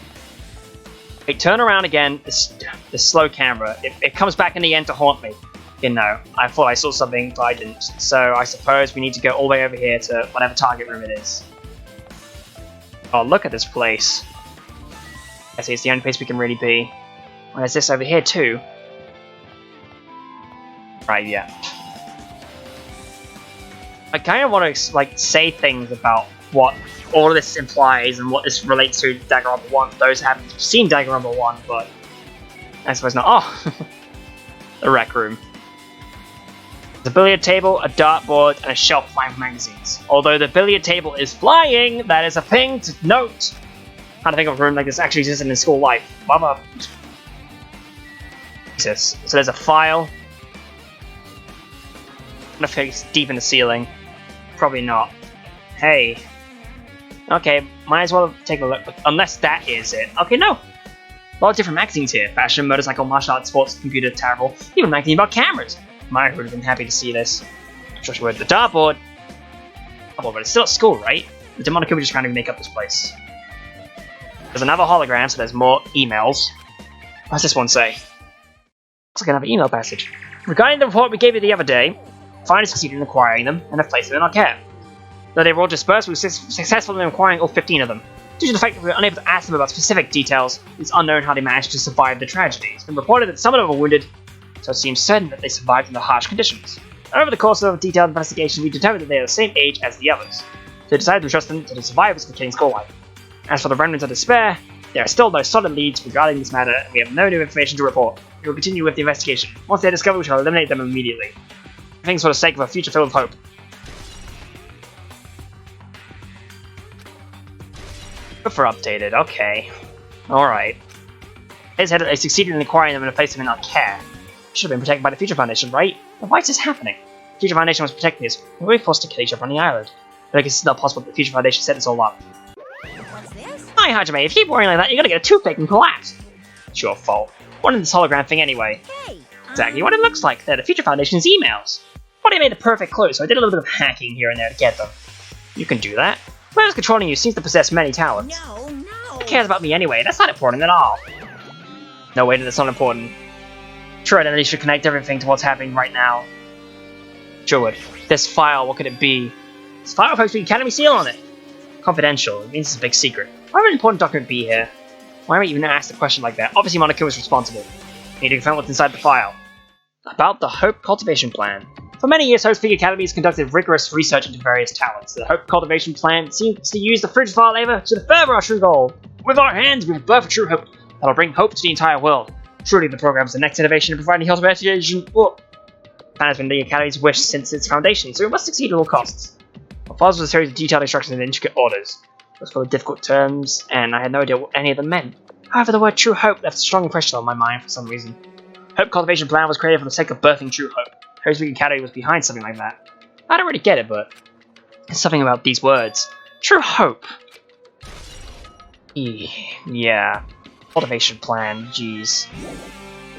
Okay, turn around again. This slow camera. It comes back in the end to haunt me. You know, I thought I saw something, but I didn't. So I suppose we need to go all the way over here to whatever target room it is. Oh, look at this place. I see it's the only place we can really be. Well, there's this over here too. Right, yeah. I kind of want to like say things about what all of this implies and what this relates to Danganronpa 1 for those who haven't seen Danganronpa 1, but I suppose not. Oh! The rec room. There's a billiard table, a dartboard, and a shelf flying with magazines. Although the billiard table is flying, that is a thing to note. I don't think of a room like this actually existed in school life. Blah. Jesus. So there's a file. I'm gonna fix deep in the ceiling. Probably not. Hey. Okay, might as well take a look. Unless that is it. Okay, no. A lot of different magazines here. Fashion, motorcycle, martial arts, sports, computer, travel. Even a magazine about cameras. Maya would have been happy to see this. Especially with the dartboard. But it's still at school, right? The demonic could be just trying to make up this place. There's another hologram, so there's more emails. What's this one say? Looks like another email passage. Regarding the report we gave you the other day, finally succeeded in acquiring them and have placed them in our care. Though they were all dispersed, we were successful in acquiring all 15 of them. Due to the fact that we were unable to ask them about specific details, it's unknown how they managed to survive the tragedy. It's been reported that some of them were wounded, so it seems certain that they survived in the harsh conditions. Over the course of a detailed investigation, we determined that they are the same age as the others, so we decided to trust them to the survivors of King's School life. As for the remnants of despair, there are still no solid leads regarding this matter, and we have no new information to report. We will continue with the investigation. Once they are discovered, we shall eliminate them immediately. Things for the sake of a future filled with hope. Cipher updated, okay. Alright. I succeeded in acquiring them and placed them in our care. Should have been protected by the Future Foundation, right? But why is this happening? The Future Foundation was protecting us. We were forced to kill each other on the island. But I guess it's not possible that the Future Foundation set this all up. What's this? Hi, Hajime, if you keep worrying like that, you're gonna get a toothache and collapse. It's your fault. What is this hologram thing anyway? Hey. Exactly what it looks like. They're the Future Foundation's emails. But I made a perfect clue, so I did a little bit of hacking here and there to get them. You can do that. Whoever's controlling you seems to possess many talents. No, no. Who cares about me anyway? That's not important at all. No, wait, that's not important. True identity should connect everything to what's happening right now. Druid, this file, what could it be? This file has the Academy seal on it. Confidential, it means it's a big secret. Why would an important document be here? Why would you even ask a question like that? Obviously Monaco was responsible. You need to confirm what's inside the file. About the Hope Cultivation Plan. For many years, Hope's Peak Academy has conducted rigorous research into various talents. The Hope Cultivation Plan seems to use the fruits of our labor to further our true goal. With our hands, we have birthed a true hope that'll bring hope to the entire world. Truly, the program is the next innovation in providing health education. That has been the Academy's wish since its foundation, so we must succeed at all costs. It follows with a series of detailed instructions and intricate orders. It was full of difficult terms, and I had no idea what any of them meant. However, the word true hope left a strong impression on my mind for some reason. Hope Cultivation Plan was created for the sake of birthing true hope. Hope's Peak Academy was behind something like that. I don't really get it, but there's something about these words. True hope. Yeah. Cultivation Plan, jeez.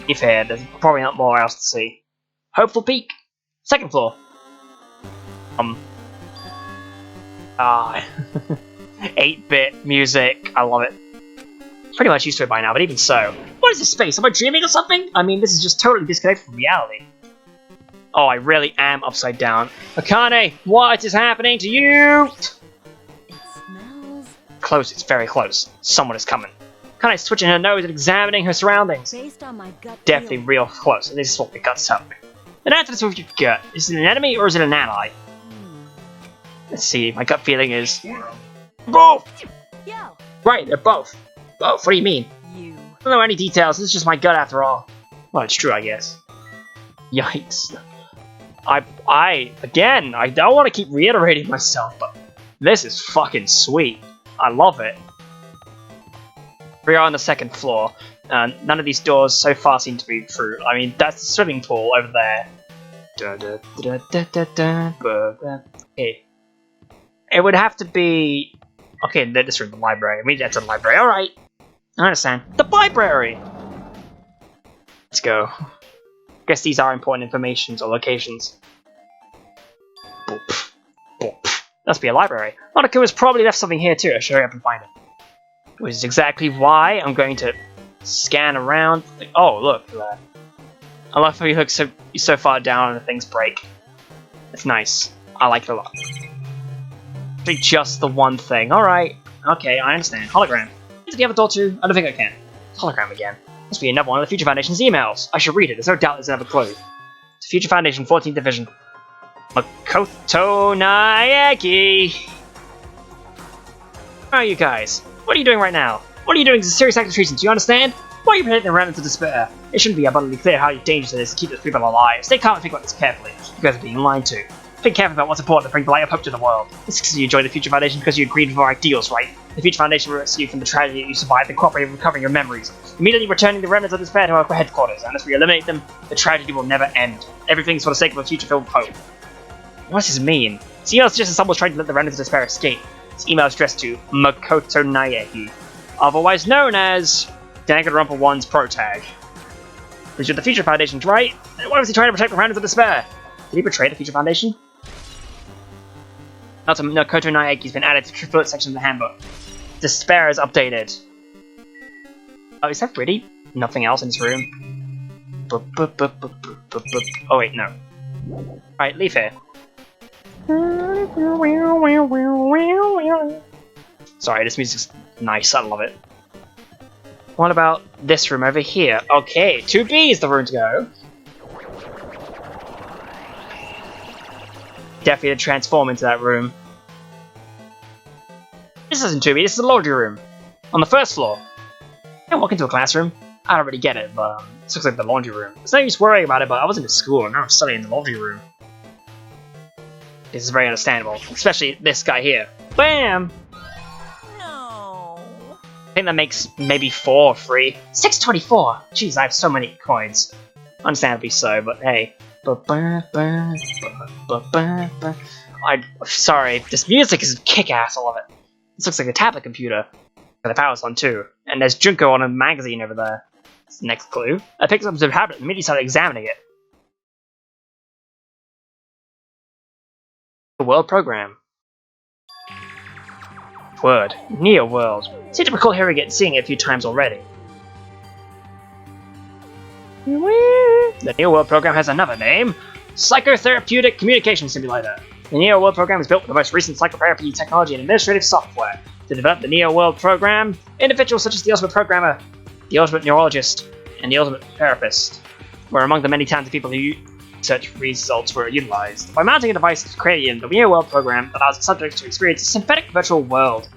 If here, there's probably not more else to see. Hopeful Peak. Second floor. 8-bit music. I love it. Pretty much used to it by now, but even so. What is this space? Am I dreaming or something? I mean, this is just totally disconnected from reality. Oh, I really am upside down. Akane, what is happening to you? It smells. Close, it's very close. Someone is coming. Akane's twitching her nose and examining her surroundings. Based on my gut Definitely feeling. real close, and this is what the guts tell me. Then answer this with your gut. Is it an enemy or is it an ally? Let's see, my gut feeling is... both! Yo, Right, they're both. Both, what do you mean? you. I don't know any details, this is just my gut after all. Well, it's true, I guess. Yikes. Again, I don't want to keep reiterating myself, but this is fucking sweet. I love it. We are on the second floor. None of these doors so far seem to be through. I mean, that's the swimming pool over there. Okay. It would have to be... Okay, this room, the library. I mean, that's a library. Alright. I understand. The library! Let's go. Guess these are important informations or locations. Boop. Boop. Must be a library. Monaco has probably left something here too. I'll hurry up and find it. Which is exactly why I'm going to scan around. Oh, look at that. I love how you look so far down and things break. It's nice. I like it a lot. Actually, just the one thing. Alright. Okay, I understand. Hologram. Did you have a door too? I don't think I can. Hologram again. Must be another one of the Future Foundation's emails. I should read it. There's no doubt there's another clue. It's Future Foundation, 14th Division. Makoto Naeki! Where are you guys? What are you doing right now? What are you doing as a serious act of treason? Do you understand? Why are you protecting the remnants of despair? It shouldn't be abundantly clear how dangerous it is to keep those people alive. Stay calm and think about this carefully. You guys are being lied to. Think carefully about what's important to bring the light of hope to the world. It's because you joined the Future Foundation because you agreed with our ideals, right? The Future Foundation will rescue you from the tragedy you survived and cooperate in recovering your memories. Immediately returning the remnants of despair to our headquarters. Unless we eliminate them, the tragedy will never end. Everything's for the sake of a future filled with hope. What does this mean? This email suggests someone was trying to let the remnants of despair escape. This email is addressed to Makoto Naeki, otherwise known as Danganronpa 1's protag. He's with the Future Foundation, right? Why was he trying to protect the remnants of despair? Did he betray the Future Foundation? Makoto Naeki's been added to the triplet section of the handbook. Despair is updated. Oh, is that really nothing else in this room? Oh wait, no. Alright, leave here. Sorry, this music's nice, I love it. What about this room over here? Okay, 2B is the room to go. Definitely to transform into that room. This isn't 2B, this is the laundry room. On the first floor. I walk into a classroom. I don't really get it, but this looks like the laundry room. There's no use worrying about it, but I wasn't in school, and now I'm studying in the laundry room. This is very understandable, especially this guy here. Bam! No. I think that makes maybe 4 free. 624! Jeez, I have so many coins. Understandably so, but hey. I'm sorry, this music is kick-ass, I love it. This looks like a tablet computer. And the power's on too. And there's Junko on a magazine over there. That's the next clue. I picked up the tablet and immediately started examining it. The world program. Word. Neo World. Seem to recall hearing it and seeing it a few times already. The Neo World program has another name. Psychotherapeutic Communication Simulator. The Neo World program is built with the most recent psychotherapy technology and administrative software. To develop the Neo World program, individuals such as the Ultimate Programmer, the Ultimate Neurologist, and the Ultimate Therapist were among the many talented people who such results were utilized. By mounting a device to Cranium, the Neo World program allows the subject to experience a synthetic virtual world.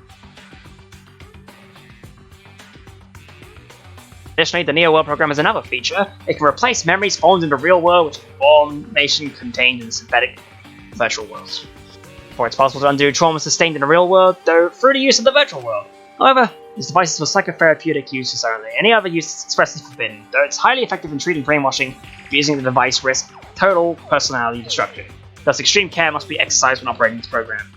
Additionally, the Neo World program has another feature. It can replace memories formed in the real world with information contained in the synthetic virtual world. For it's possible to undo trauma sustained in the real world, though through the use of the virtual world. However, this device is for psychotherapeutic uses only. Any other use is expressly forbidden, though it's highly effective in treating brainwashing. Using the device risks total personality destruction. Thus, extreme care must be exercised when operating this program.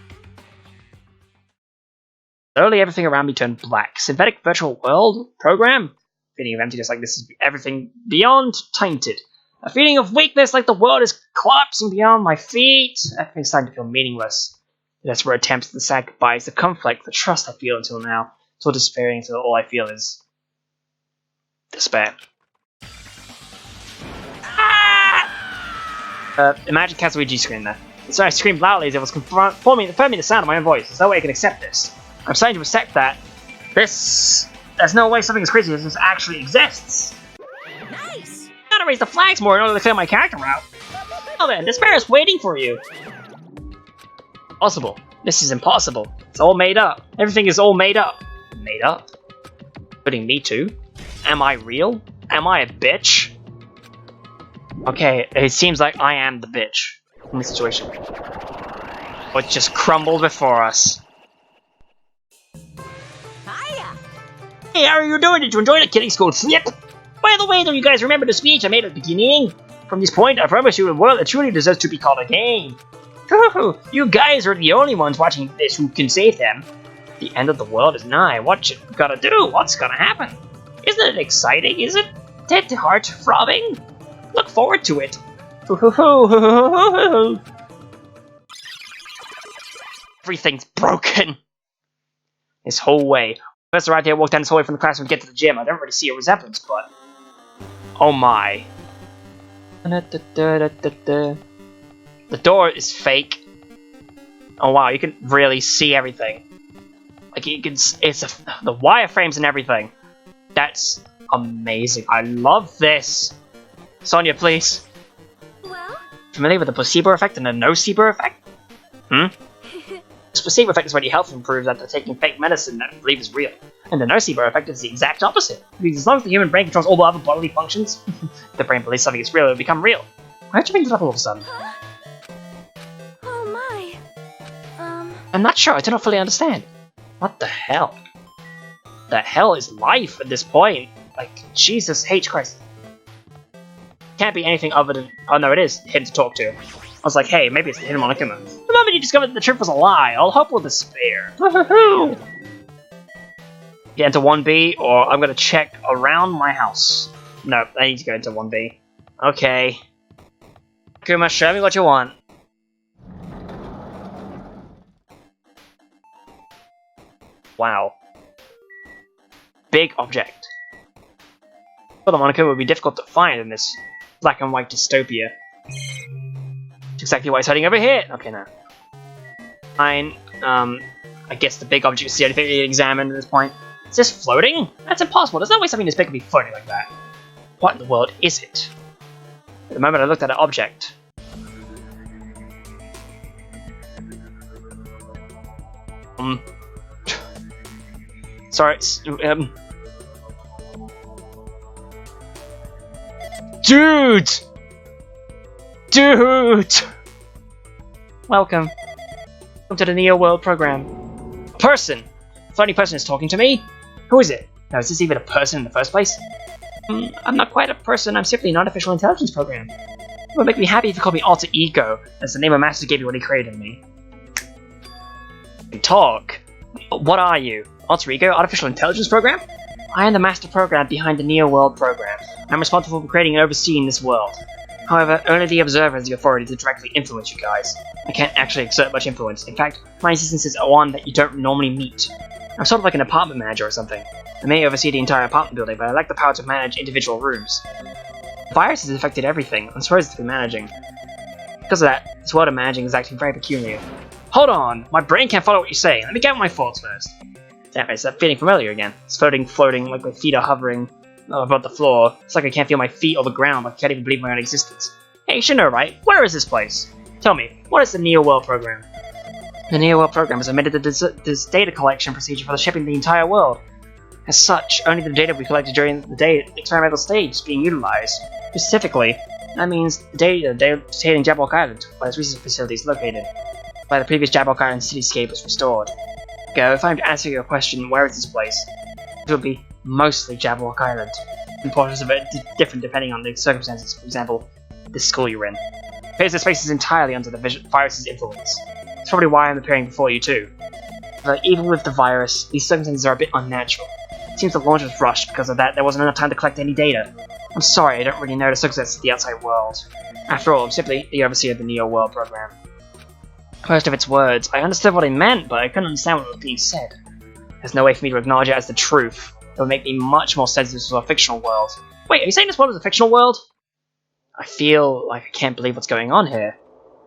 Slowly, everything around me turned black. Synthetic virtual world program? Feeling of emptiness like this is everything beyond tainted. A feeling of weakness like the world is collapsing beyond my feet. Everything's starting to feel meaningless. The desperate attempts to say goodbye is the conflict, the trust I feel until now. So despairing until all I feel is despair. Imagine Kazuiji's screen there. So I screamed loudly as it was confirming the sound of my own voice. There's no way I can accept this. I'm starting to accept that there's no way something as crazy as this actually exists. Nice! Gotta raise the flags more in order to clear my character out. Oh then, despair is waiting for you. Impossible. This is impossible. It's all made up. Everything is all made up. Made up? Including me too? Am I real? Am I a bitch? Okay, it seems like I am the bitch in this situation. What just crumbled before us. Hiya! Hey, how are you doing? Did you enjoy the kidding school trip? By the way, do you guys remember the speech I made at the beginning? From this point, I promise you a world that truly deserves to be called a game. You guys are the only ones watching this who can save them. The end of the world is nigh. What you gotta do? What's gonna happen? Isn't it exciting? Isn't it heart throbbing? Look forward to it. Everything's broken. This whole way. Professor right here walked down this hallway from the classroom to get to the gym. I don't really see a resemblance, but oh my. The door is fake. Oh wow, you can really see everything. Like you can, the wireframes and everything. That's amazing. I love this. Sonia, please. Well? Familiar with the placebo effect and the nocebo effect? This placebo effect is when your health improves after taking fake medicine that I believe is real. And the nocebo effect is the exact opposite. Because as long as the human brain controls all the other bodily functions, if the brain believes something is real, it will become real. Why'd you bring this up all of a sudden? Huh? Oh my. I'm not sure, I do not fully understand. What the hell? The hell is life at this point? Like, Jesus H. Christ. Can't be anything other than... Oh no, it is him to talk to. I was like, hey, maybe it's the hidden Monokuma. The moment you discovered that the truth was a lie, all hope will despair. Woohoo! Get into 1B, or I'm gonna check around my house. No, I need to go into 1B. Okay. Kuma, show me what you want. Wow. Big object. Well, the Monokuma would be difficult to find in this black and white dystopia. That's exactly why it's hiding over here. Okay, now. Fine. I guess the big object is the only thing we need to examine at this point. Is this floating? That's impossible. There's no way something this big could be floating like that. What in the world is it? At the moment I looked at an object. Sorry, Dude! Dude! Welcome. Welcome to the Neo World program. Person! The only person is talking to me? Who is it? Now, is this even a person in the first place? I'm not quite a person, I'm simply an artificial intelligence program. It would make me happy if you called me Alter Ego. That's the name my master gave me when he created me. Talk. What are you? Alter Ego? Artificial intelligence program? I am the master program behind the Neo-World program. I'm responsible for creating and overseeing this world. However, only the Observer has the authority to directly influence you guys. I can't actually exert much influence. In fact, my existence is one that you don't normally meet. I'm sort of like an apartment manager or something. I may oversee the entire apartment building, but I lack the power to manage individual rooms. The virus has affected everything I'm supposed to be managing. Because of that, this world I'm managing is acting very peculiar. Hold on! My brain can't follow what you're saying. Let me get my thoughts first. Damn, is that feeling familiar again? It's floating, like my feet are hovering above the floor. It's like I can't feel my feet or the ground, like I can't even believe my own existence. Hey, you should know, right? Where is this place? Tell me, what is the Neo-World program? The Neo-World program has amended this data collection procedure for the shipping the entire world. As such, only the data we collected during the experimental stage is being utilized. Specifically, that means the data detailing Jabberwock Island, where its research facility is located, where the previous Jabberwock Island cityscape was restored. Go, if I'm to answer your question, where is this place? It will be mostly Jabberwock Island. And portions of it different depending on the circumstances. For example, this school you're in. Because this space is entirely under the virus's influence. That's probably why I'm appearing before you too. But even with the virus, these circumstances are a bit unnatural. It seems the launch was rushed. Because of that, there wasn't enough time to collect any data. I'm sorry, I don't really know the circumstances of the outside world. After all, I'm simply the overseer of the Neo-World program. Most of its words, I understood what it meant, but I couldn't understand what was being said. There's no way for me to acknowledge it as the truth. It would make me much more sense if this was a fictional world. Wait, are you saying this world is a fictional world? I feel like I can't believe what's going on here.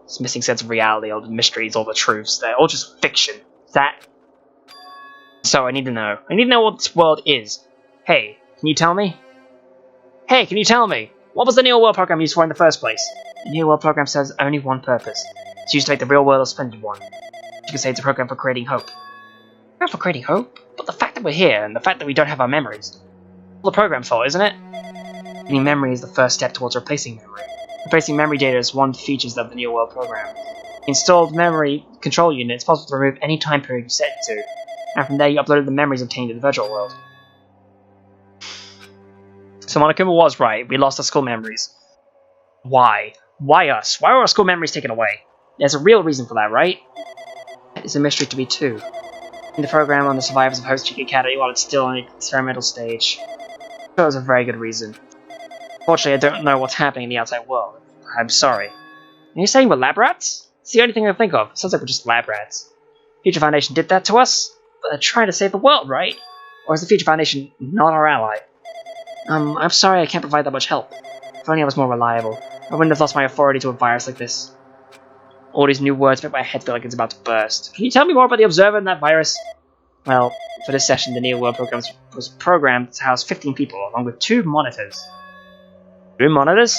This missing sense of reality, all the mysteries, all the truths, they're all just fiction. That... So I need to know. I need to know what this world is. Hey, can you tell me? Hey, can you tell me? What was the Neo-World program used for in the first place? The Neo-World program serves only one purpose. It's used to make the real world a splendid one. You could say it's a program for creating hope. Not for creating hope, but the fact that we're here, and the fact that we don't have our memories. All the program's fault, isn't it? Getting memory is the first step towards replacing memory. Replacing memory data is one of the features of the Neo-World program. The installed memory control unit is possible to remove any time period you set it to, and from there you uploaded the memories obtained in the virtual world. So Monokuma was right, we lost our school memories. Why? Why us? Why were our school memories taken away? There's a real reason for that, right? It's a mystery to me too. In the program on the survivors of Host Chick Academy while it's still on the experimental stage. That was a very good reason. Fortunately, I don't know what's happening in the outside world. I'm sorry. Are you saying we're lab rats? It's the only thing I can think of. It sounds like we're just lab rats. Future Foundation did that to us? But they're trying to save the world, right? Or is the Future Foundation not our ally? I'm sorry I can't provide that much help. If only I was more reliable. I wouldn't have lost my authority to a virus like this. All these new words make my head feel like it's about to burst. Can you tell me more about the Observer and that virus? Well, for this session, the Neo-World program was programmed to house 15 people, along with 2 monitors. 2 monitors?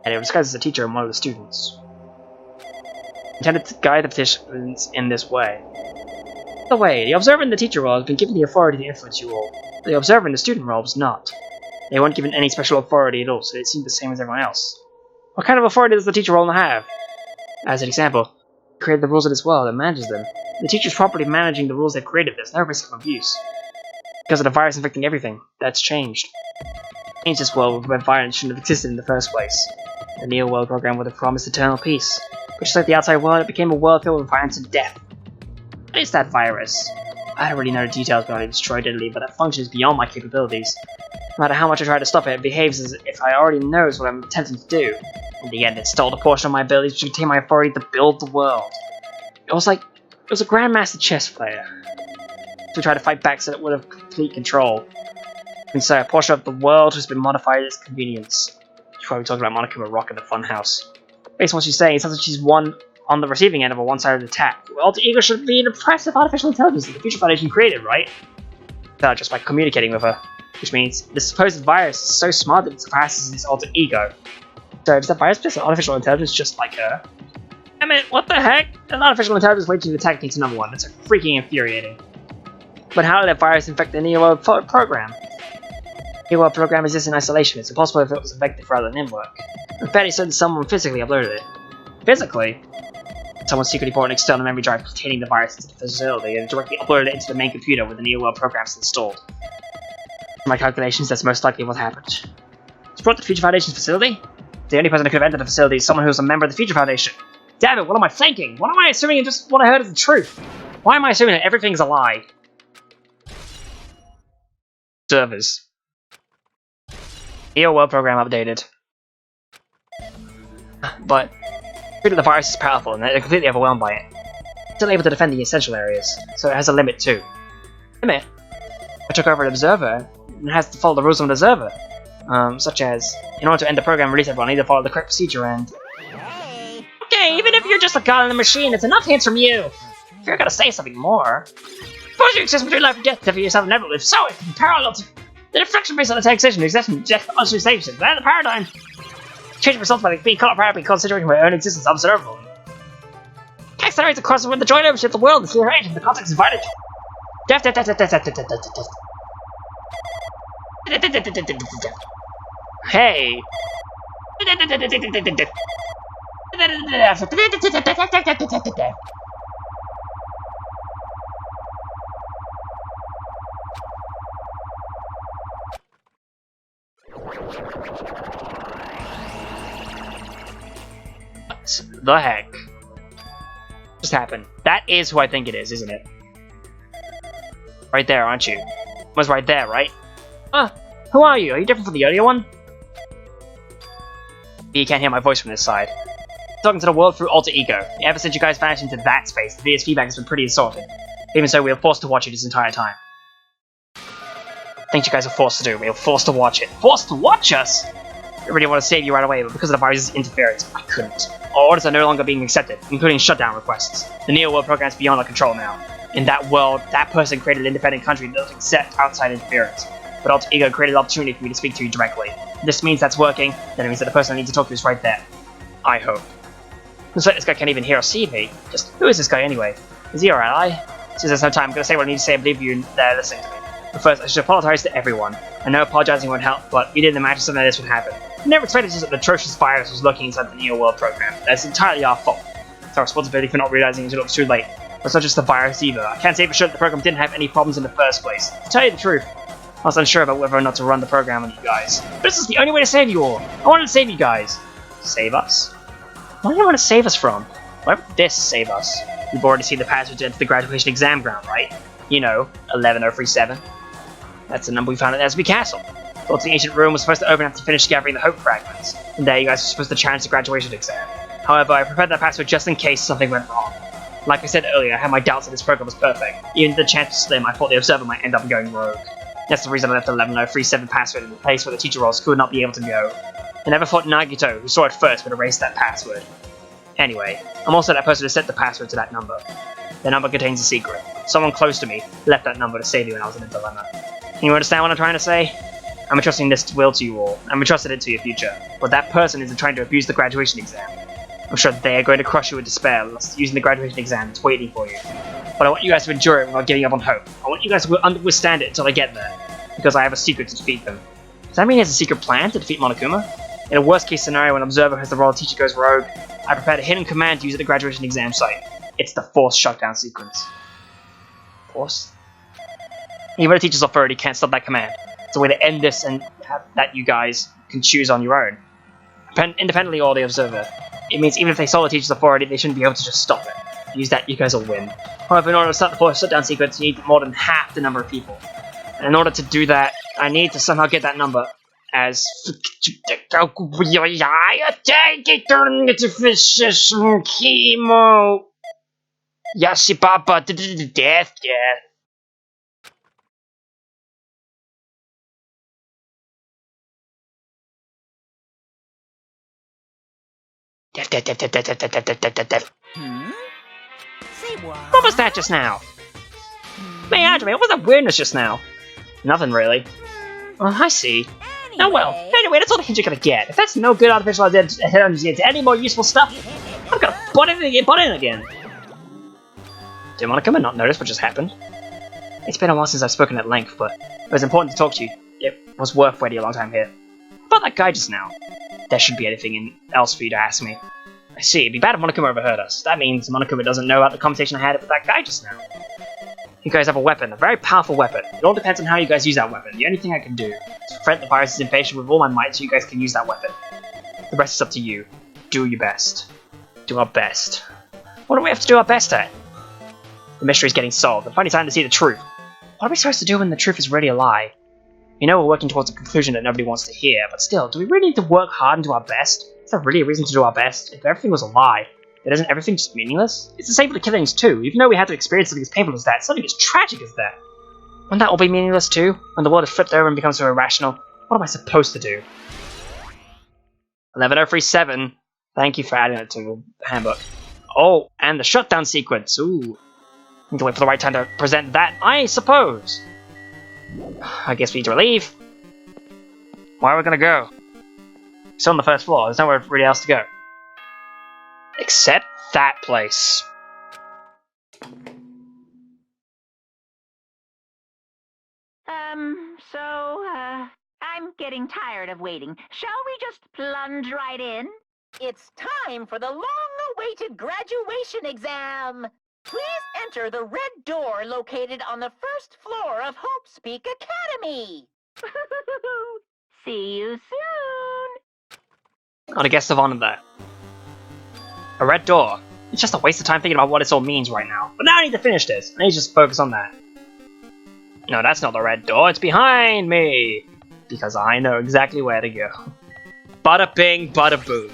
And it was disguised as a teacher and one of the students. Intended to guide the participants in this way. By the way, the Observer and the teacher role has been given the authority to influence you all. The Observer in the student role was not. They weren't given any special authority at all, so it seemed the same as everyone else. What kind of authority does the teacher role have? As an example, he created the rules of this world and manages them. The teacher's properly managing the rules they've created. There's no risk of abuse. Because of the virus infecting everything, that's changed. Changed this world where violence shouldn't have existed in the first place. The Neo-World program would have promised eternal peace. But just like the outside world, it became a world filled with violence and death. What is that virus? I don't really know the details about it destroyed Italy, but that function is beyond my capabilities. No matter how much I try to stop it, it behaves as if I already knows what I'm attempting to do. In the end, it stole a portion of my abilities to contain my authority to build the world. It was a grandmaster chess player. We tried to fight back so that it would have complete control. And so a portion of the world has been modified at its convenience. She's probably talking about Monokuma Rock in the funhouse. Based on what she's saying, it sounds like she's on the receiving end of a one-sided attack. Alter Ego should be an impressive artificial intelligence that the Future Foundation created, right? Just by communicating with her. Which means the supposed virus is so smart that it surpasses its Alter Ego. So does that virus possess an artificial intelligence just like her? Damn it, what the heck? An artificial intelligence waiting to attack against another one. That's freaking infuriating. But how did that virus infect the Neo-World program? The Neo-World program exists in isolation. It's impossible if it was infected rather than in work. I bet it said someone physically uploaded it. Physically? Someone secretly brought an external memory drive containing the virus into the facility and directly uploaded it into the main computer with the NeoWorld programs installed. From my calculations, that's most likely what happened. It's brought to the Future Foundation's facility? The only person who could have entered the facility is someone who was a member of the Future Foundation. Damn it, what am I thinking? What am I assuming and just what I heard is the truth? Why am I assuming that everything's a lie? Servers. NeoWorld program updated. But the virus is powerful and they're completely overwhelmed by it. It's still able to defend the essential areas, so it has a limit too. Limit? I took over an observer and it has to follow the rules of an observer. Such as, in order to end the program and release everyone, I need to follow the correct procedure and... Hey! Okay, even if you're just a god in the machine, it's enough hints from you! If you're gonna say something more... Suppose you exist between life and death, for yourself never live, so it can parallel to... The deflection based on the taxation, existence, death, unsensation, that the paradigm... Change results by being caught apart considering my own existence observable. Accelerates across with the joint ownership of the world, the clear age, and the context is vital. Death. Hey. What the heck just happened? That is who I think it is, isn't it? Right there, aren't you? Was right there, right? Who are you? Are you different from the earlier one? You can't hear my voice from this side. Talking to the world through alter ego. Ever since you guys vanished into that space, the VS feedback has been pretty assaulting. Even so, we were forced to watch it this entire time. Things you guys are forced to do. We were forced to watch it. Forced to watch us? I really want to save you right away, but because of the virus's interference, I couldn't. Our orders are no longer being accepted, including shutdown requests. The NeoWorld program is beyond our control now. In that world, that person created an independent country that doesn't accept outside interference. But Alter Ego created an opportunity for me to speak to you directly. If this means that's working, then it means that the person I need to talk to is right there. I hope. Looks like this guy can't even hear or see me. Just, who is this guy anyway? Is he our ally? Since there's no time, I'm gonna say what I need to say and believe you there listening to me. But first, I should apologize to everyone. I know apologizing won't help, but we didn't imagine something like this would happen. We never expected just an atrocious virus was lurking inside the NeoWorld program. That's entirely our fault. It's our responsibility for not realizing until it was too late. But it's not just the virus either. I can't say for sure that the program didn't have any problems in the first place. To tell you the truth, I was unsure about whether or not to run the program on you guys. But this is the only way to save you all. I wanted to save you guys. Save us? What do you want to save us from? Why would this save us? You've already seen the password to enter the graduation exam ground, right? You know, 11037. That's the number we found at Esby Castle. Thought the ancient room was supposed to open after you finished gathering the Hope Fragments. And there you guys were supposed to challenge the graduation exam. However, I prepared that password just in case something went wrong. Like I said earlier, I had my doubts that this program was perfect. Even if the chance was slim, I thought the observer might end up going rogue. That's the reason I left the 11037 password in the place where the teacher roles could not be able to go. I never thought Nagito, who saw it first, would erase that password. Anyway, I'm also that person who set the password to that number. The number contains a secret. Someone close to me left that number to save you when I was in a dilemma. Can you understand what I'm trying to say? I'm entrusting this will to you all. I'm entrusted it to your future. But that person isn't trying to abuse the graduation exam. I'm sure they are going to crush you with despair using the graduation exam that's waiting for you. But I want you guys to endure it without giving up on hope. I want you guys to withstand it until I get there. Because I have a secret to defeat them. Does that mean he has a secret plan to defeat Monokuma? In a worst case scenario when an observer has the royal teacher goes rogue, I prepared a hidden command to use at the graduation exam site. It's the forced shutdown sequence. Force? Even the teacher's authority can't stop that command. It's a way to end this and have that you guys can choose on your own. Independently or the observer. It means even if they saw the teacher's authority, they shouldn't be able to just stop it. Use that, you guys will win. However, in order to start the forced shutdown sequence, you need more than half the number of people. And in order to do that, I need to somehow get that number as chemo. Yashibaba death, yeah. Say What was that just now? Hey, Andrew, what was that weirdness just now? Nothing really. Oh, I see. Anyway. Oh well. Anyway, that's all the hint you're gonna get. If that's no good artificial intelligence into any more useful stuff, I'm gonna butt in again. Did Monokuma not notice what just happened? It's been a while since I've spoken at length, but it was important to talk to you. It was worth waiting a long time here. About that guy just now. There shouldn't be anything else for you to ask me. I see. It'd be bad if Monokuma overheard us. That means Monokuma doesn't know about the conversation I had with that guy just now. You guys have a weapon, a very powerful weapon. It all depends on how you guys use that weapon. The only thing I can do is prevent the virus's invasion with all my might so you guys can use that weapon. The rest is up to you. Do your best. Do our best. What do we have to do our best at? The mystery's getting solved. I'm finally time to see the truth. What are we supposed to do when the truth is really a lie? We know we're working towards a conclusion that nobody wants to hear, but still, do we really need to work hard and do our best? Is there really a reason to do our best? If everything was a lie, then isn't everything just meaningless? It's the same for the killings too. Even though we had to experience something as painful as that, something as tragic as that. Wouldn't that all be meaningless too? When the world is flipped over and becomes so irrational? What am I supposed to do? 11037. Thank you for adding it to the handbook. Oh, and the shutdown sequence. Ooh. Need to wait for the right time to present that, I suppose. I guess we need to leave. Where are we gonna go? Still on the first floor. There's nowhere really else to go. Except that place. I'm getting tired of waiting. Shall we just plunge right in? It's time for the long-awaited graduation exam. Please enter the red door located on the first floor of Hope's Peak Academy. See you soon. Got a guest of honor there. A red door. It's just a waste of time thinking about what this all means right now. But now I need to finish this. I need to just focus on that. No, that's not the red door. It's behind me. Because I know exactly where to go. Bada bing, bada boom.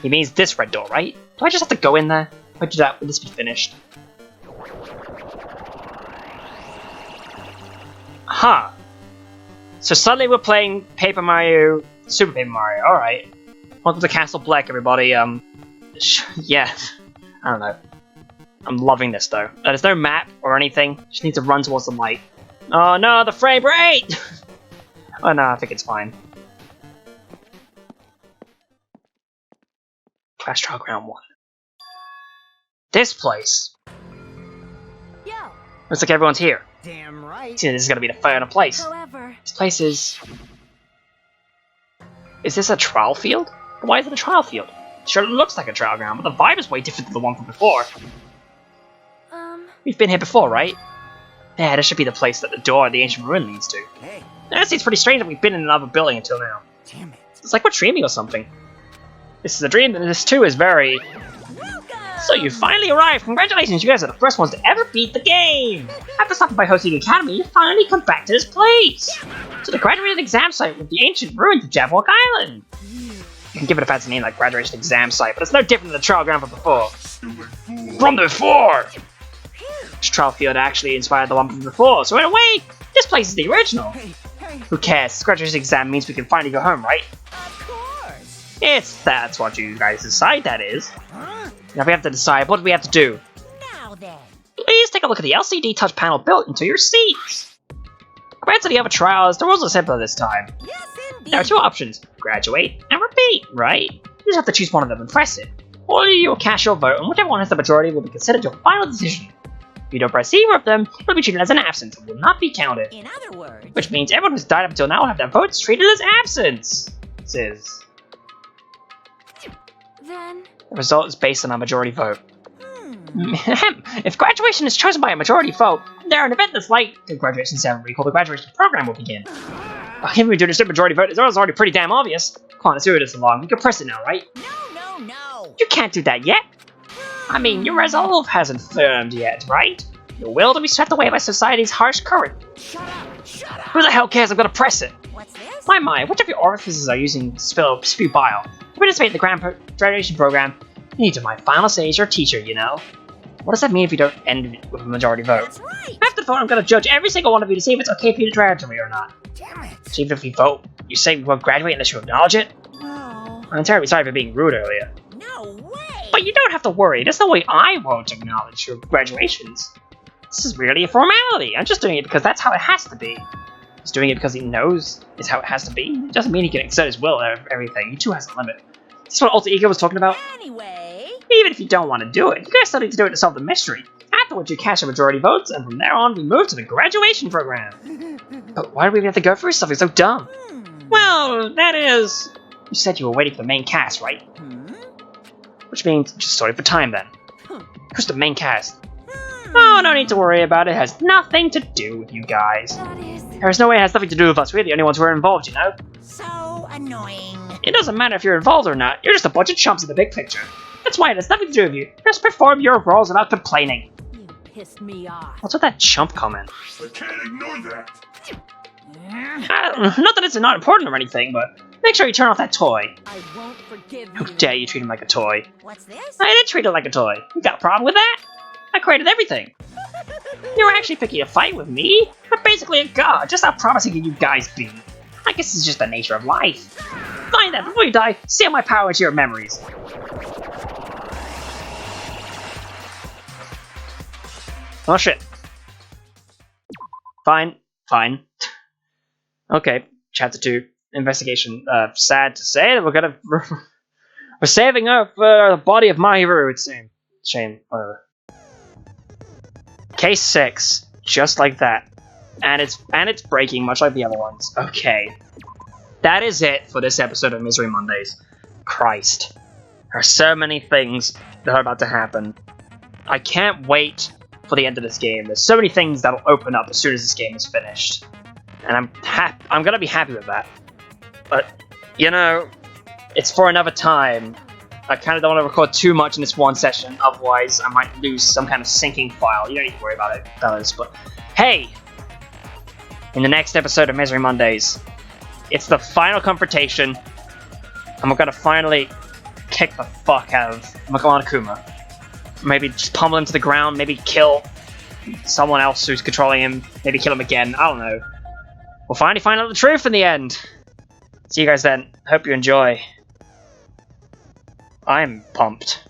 He means this red door, right? Do I just have to go in there? If I do that, will this be finished? Huh. So suddenly we're playing Paper Mario, Super Paper Mario, alright. Welcome to Castle Black, everybody, yeah. I don't know. I'm loving this, though. There's no map or anything. Just need to run towards the light. Oh no, the frame rate! Oh no, I think it's fine. Clash Trial Ground 1. This place! Yo. Looks like everyone's here. Damn right. See, this is gonna be the final place. However, This place is... Is this a trial field? Why is it a trial field? Sure, it looks like a trial ground, but the vibe is way different than the one from before. We've been here before, right? Yeah, this should be the place that the door of the ancient ruin leads to. Hey, Honestly, it's pretty strange that we've been in another building until now. damn it. It's like we're dreaming or something. This is a dream, and this too is very... So you finally arrived! Congratulations, you guys are the first ones to ever beat the game! After stopping by hosting the academy, you finally come back to this place! To the graduated exam site with the ancient ruins of Jabberwock Island! You can give it a fancy name like graduation exam site, but it's no different than the trial ground from before. From before! This trial field actually inspired the one from before, so in a way, this place is the original! Hey, hey. Who cares? This graduation exam means we can finally go home, right? Of course. That's what you guys decide, that is. Huh? Now we have to decide, what do we have to do? Now then. Please take a look at the LCD touch panel built into your seats. Compared to the other trials, the rules are simpler this time. Yes, indeed. There are two options, graduate and repeat, right? You just have to choose one of them and press it. Or you will cast your vote, and whichever one has the majority will be considered your final decision. If you don't press either of them, it will be treated as an absence and will not be counted. In other words. Which means everyone who's died up until now will have their votes treated as absence. then The result is based on a majority vote. If graduation is chosen by a majority vote, there an event that's like the graduation ceremony called the graduation program will begin. If we do this majority vote, it's already pretty damn obvious. Come on, let's do this along. We can press it now, right? No. You can't do that yet. I mean, your resolve hasn't firmed yet, right? Your will to be swept away by society's harsh current. Shut up. Who the hell cares? I'm gonna press it. What's this? My, which of your orifices are using spew bile? To participate in the graduation program, you need to my final say is your teacher, you know? What does that mean if you don't end with a majority vote? That's right. After the vote, I'm gonna judge every single one of you to see if it's okay for you to graduate or not. Damn it. So even if we vote, you say we won't graduate unless you acknowledge it? well, I'm terribly sorry for being rude earlier. No way. But you don't have to worry, there's no way I won't acknowledge your graduations. This is really a formality. I'm just doing it because that's how it has to be. He's doing it because he knows it's how it has to be. It doesn't mean he can exert his will over everything. He too has a limit. This is what Alter Ego was talking about. Anyway. Even if you don't want to do it, you guys still need to do it to solve the mystery. Afterwards, you cast your majority votes, and from there on, we move to the graduation program. But why do we even have to go through something so dumb? Well, that is... You said you were waiting for the main cast, right? Which means just story for time then. Who's the main cast? Oh, no need to worry about it. It has nothing to do with you guys. That is. There's no way it has nothing to do with us. We're the only ones who are involved, you know? So annoying. It doesn't matter if you're involved or not. You're just a bunch of chumps in the big picture. That's why it has nothing to do with you. Just perform your roles without complaining. You pissed me off. What's with that chump comment? I can't ignore that. Not that it's not important or anything, but make sure you turn off that toy. I won't forgive How you. dare you treat him like a toy? What's this? I didn't treat it like a toy. You got a problem with that? I created everything. You were actually picking a fight with me? I'm basically a god. Just how promising can you guys be? I guess it's just the nature of life. Fine then, before you die, seal my power into your memories. Oh shit. Fine. Okay, chapter 2, investigation. Sad to say that we're saving up the body of Mahiru, it seems. Shame, whatever. Case 6, just like that. And it's breaking, much like the other ones. Okay. That is it for this episode of Misery Mondays. Christ. There are so many things that are about to happen. I can't wait for the end of this game. There's so many things that'll open up as soon as this game is finished. And I'm gonna be happy with that. But, you know, it's for another time. I kind of don't want to record too much in this one session, otherwise I might lose some kind of syncing file. You don't need to worry about it, fellas, but hey! In the next episode of Misery Mondays, it's the final confrontation, and we're gonna finally kick the fuck out of Kuma. Maybe just pummel him to the ground, maybe kill someone else who's controlling him, maybe kill him again, I don't know. We'll finally find out the truth in the end! See you guys then. Hope you enjoy. I'm pumped.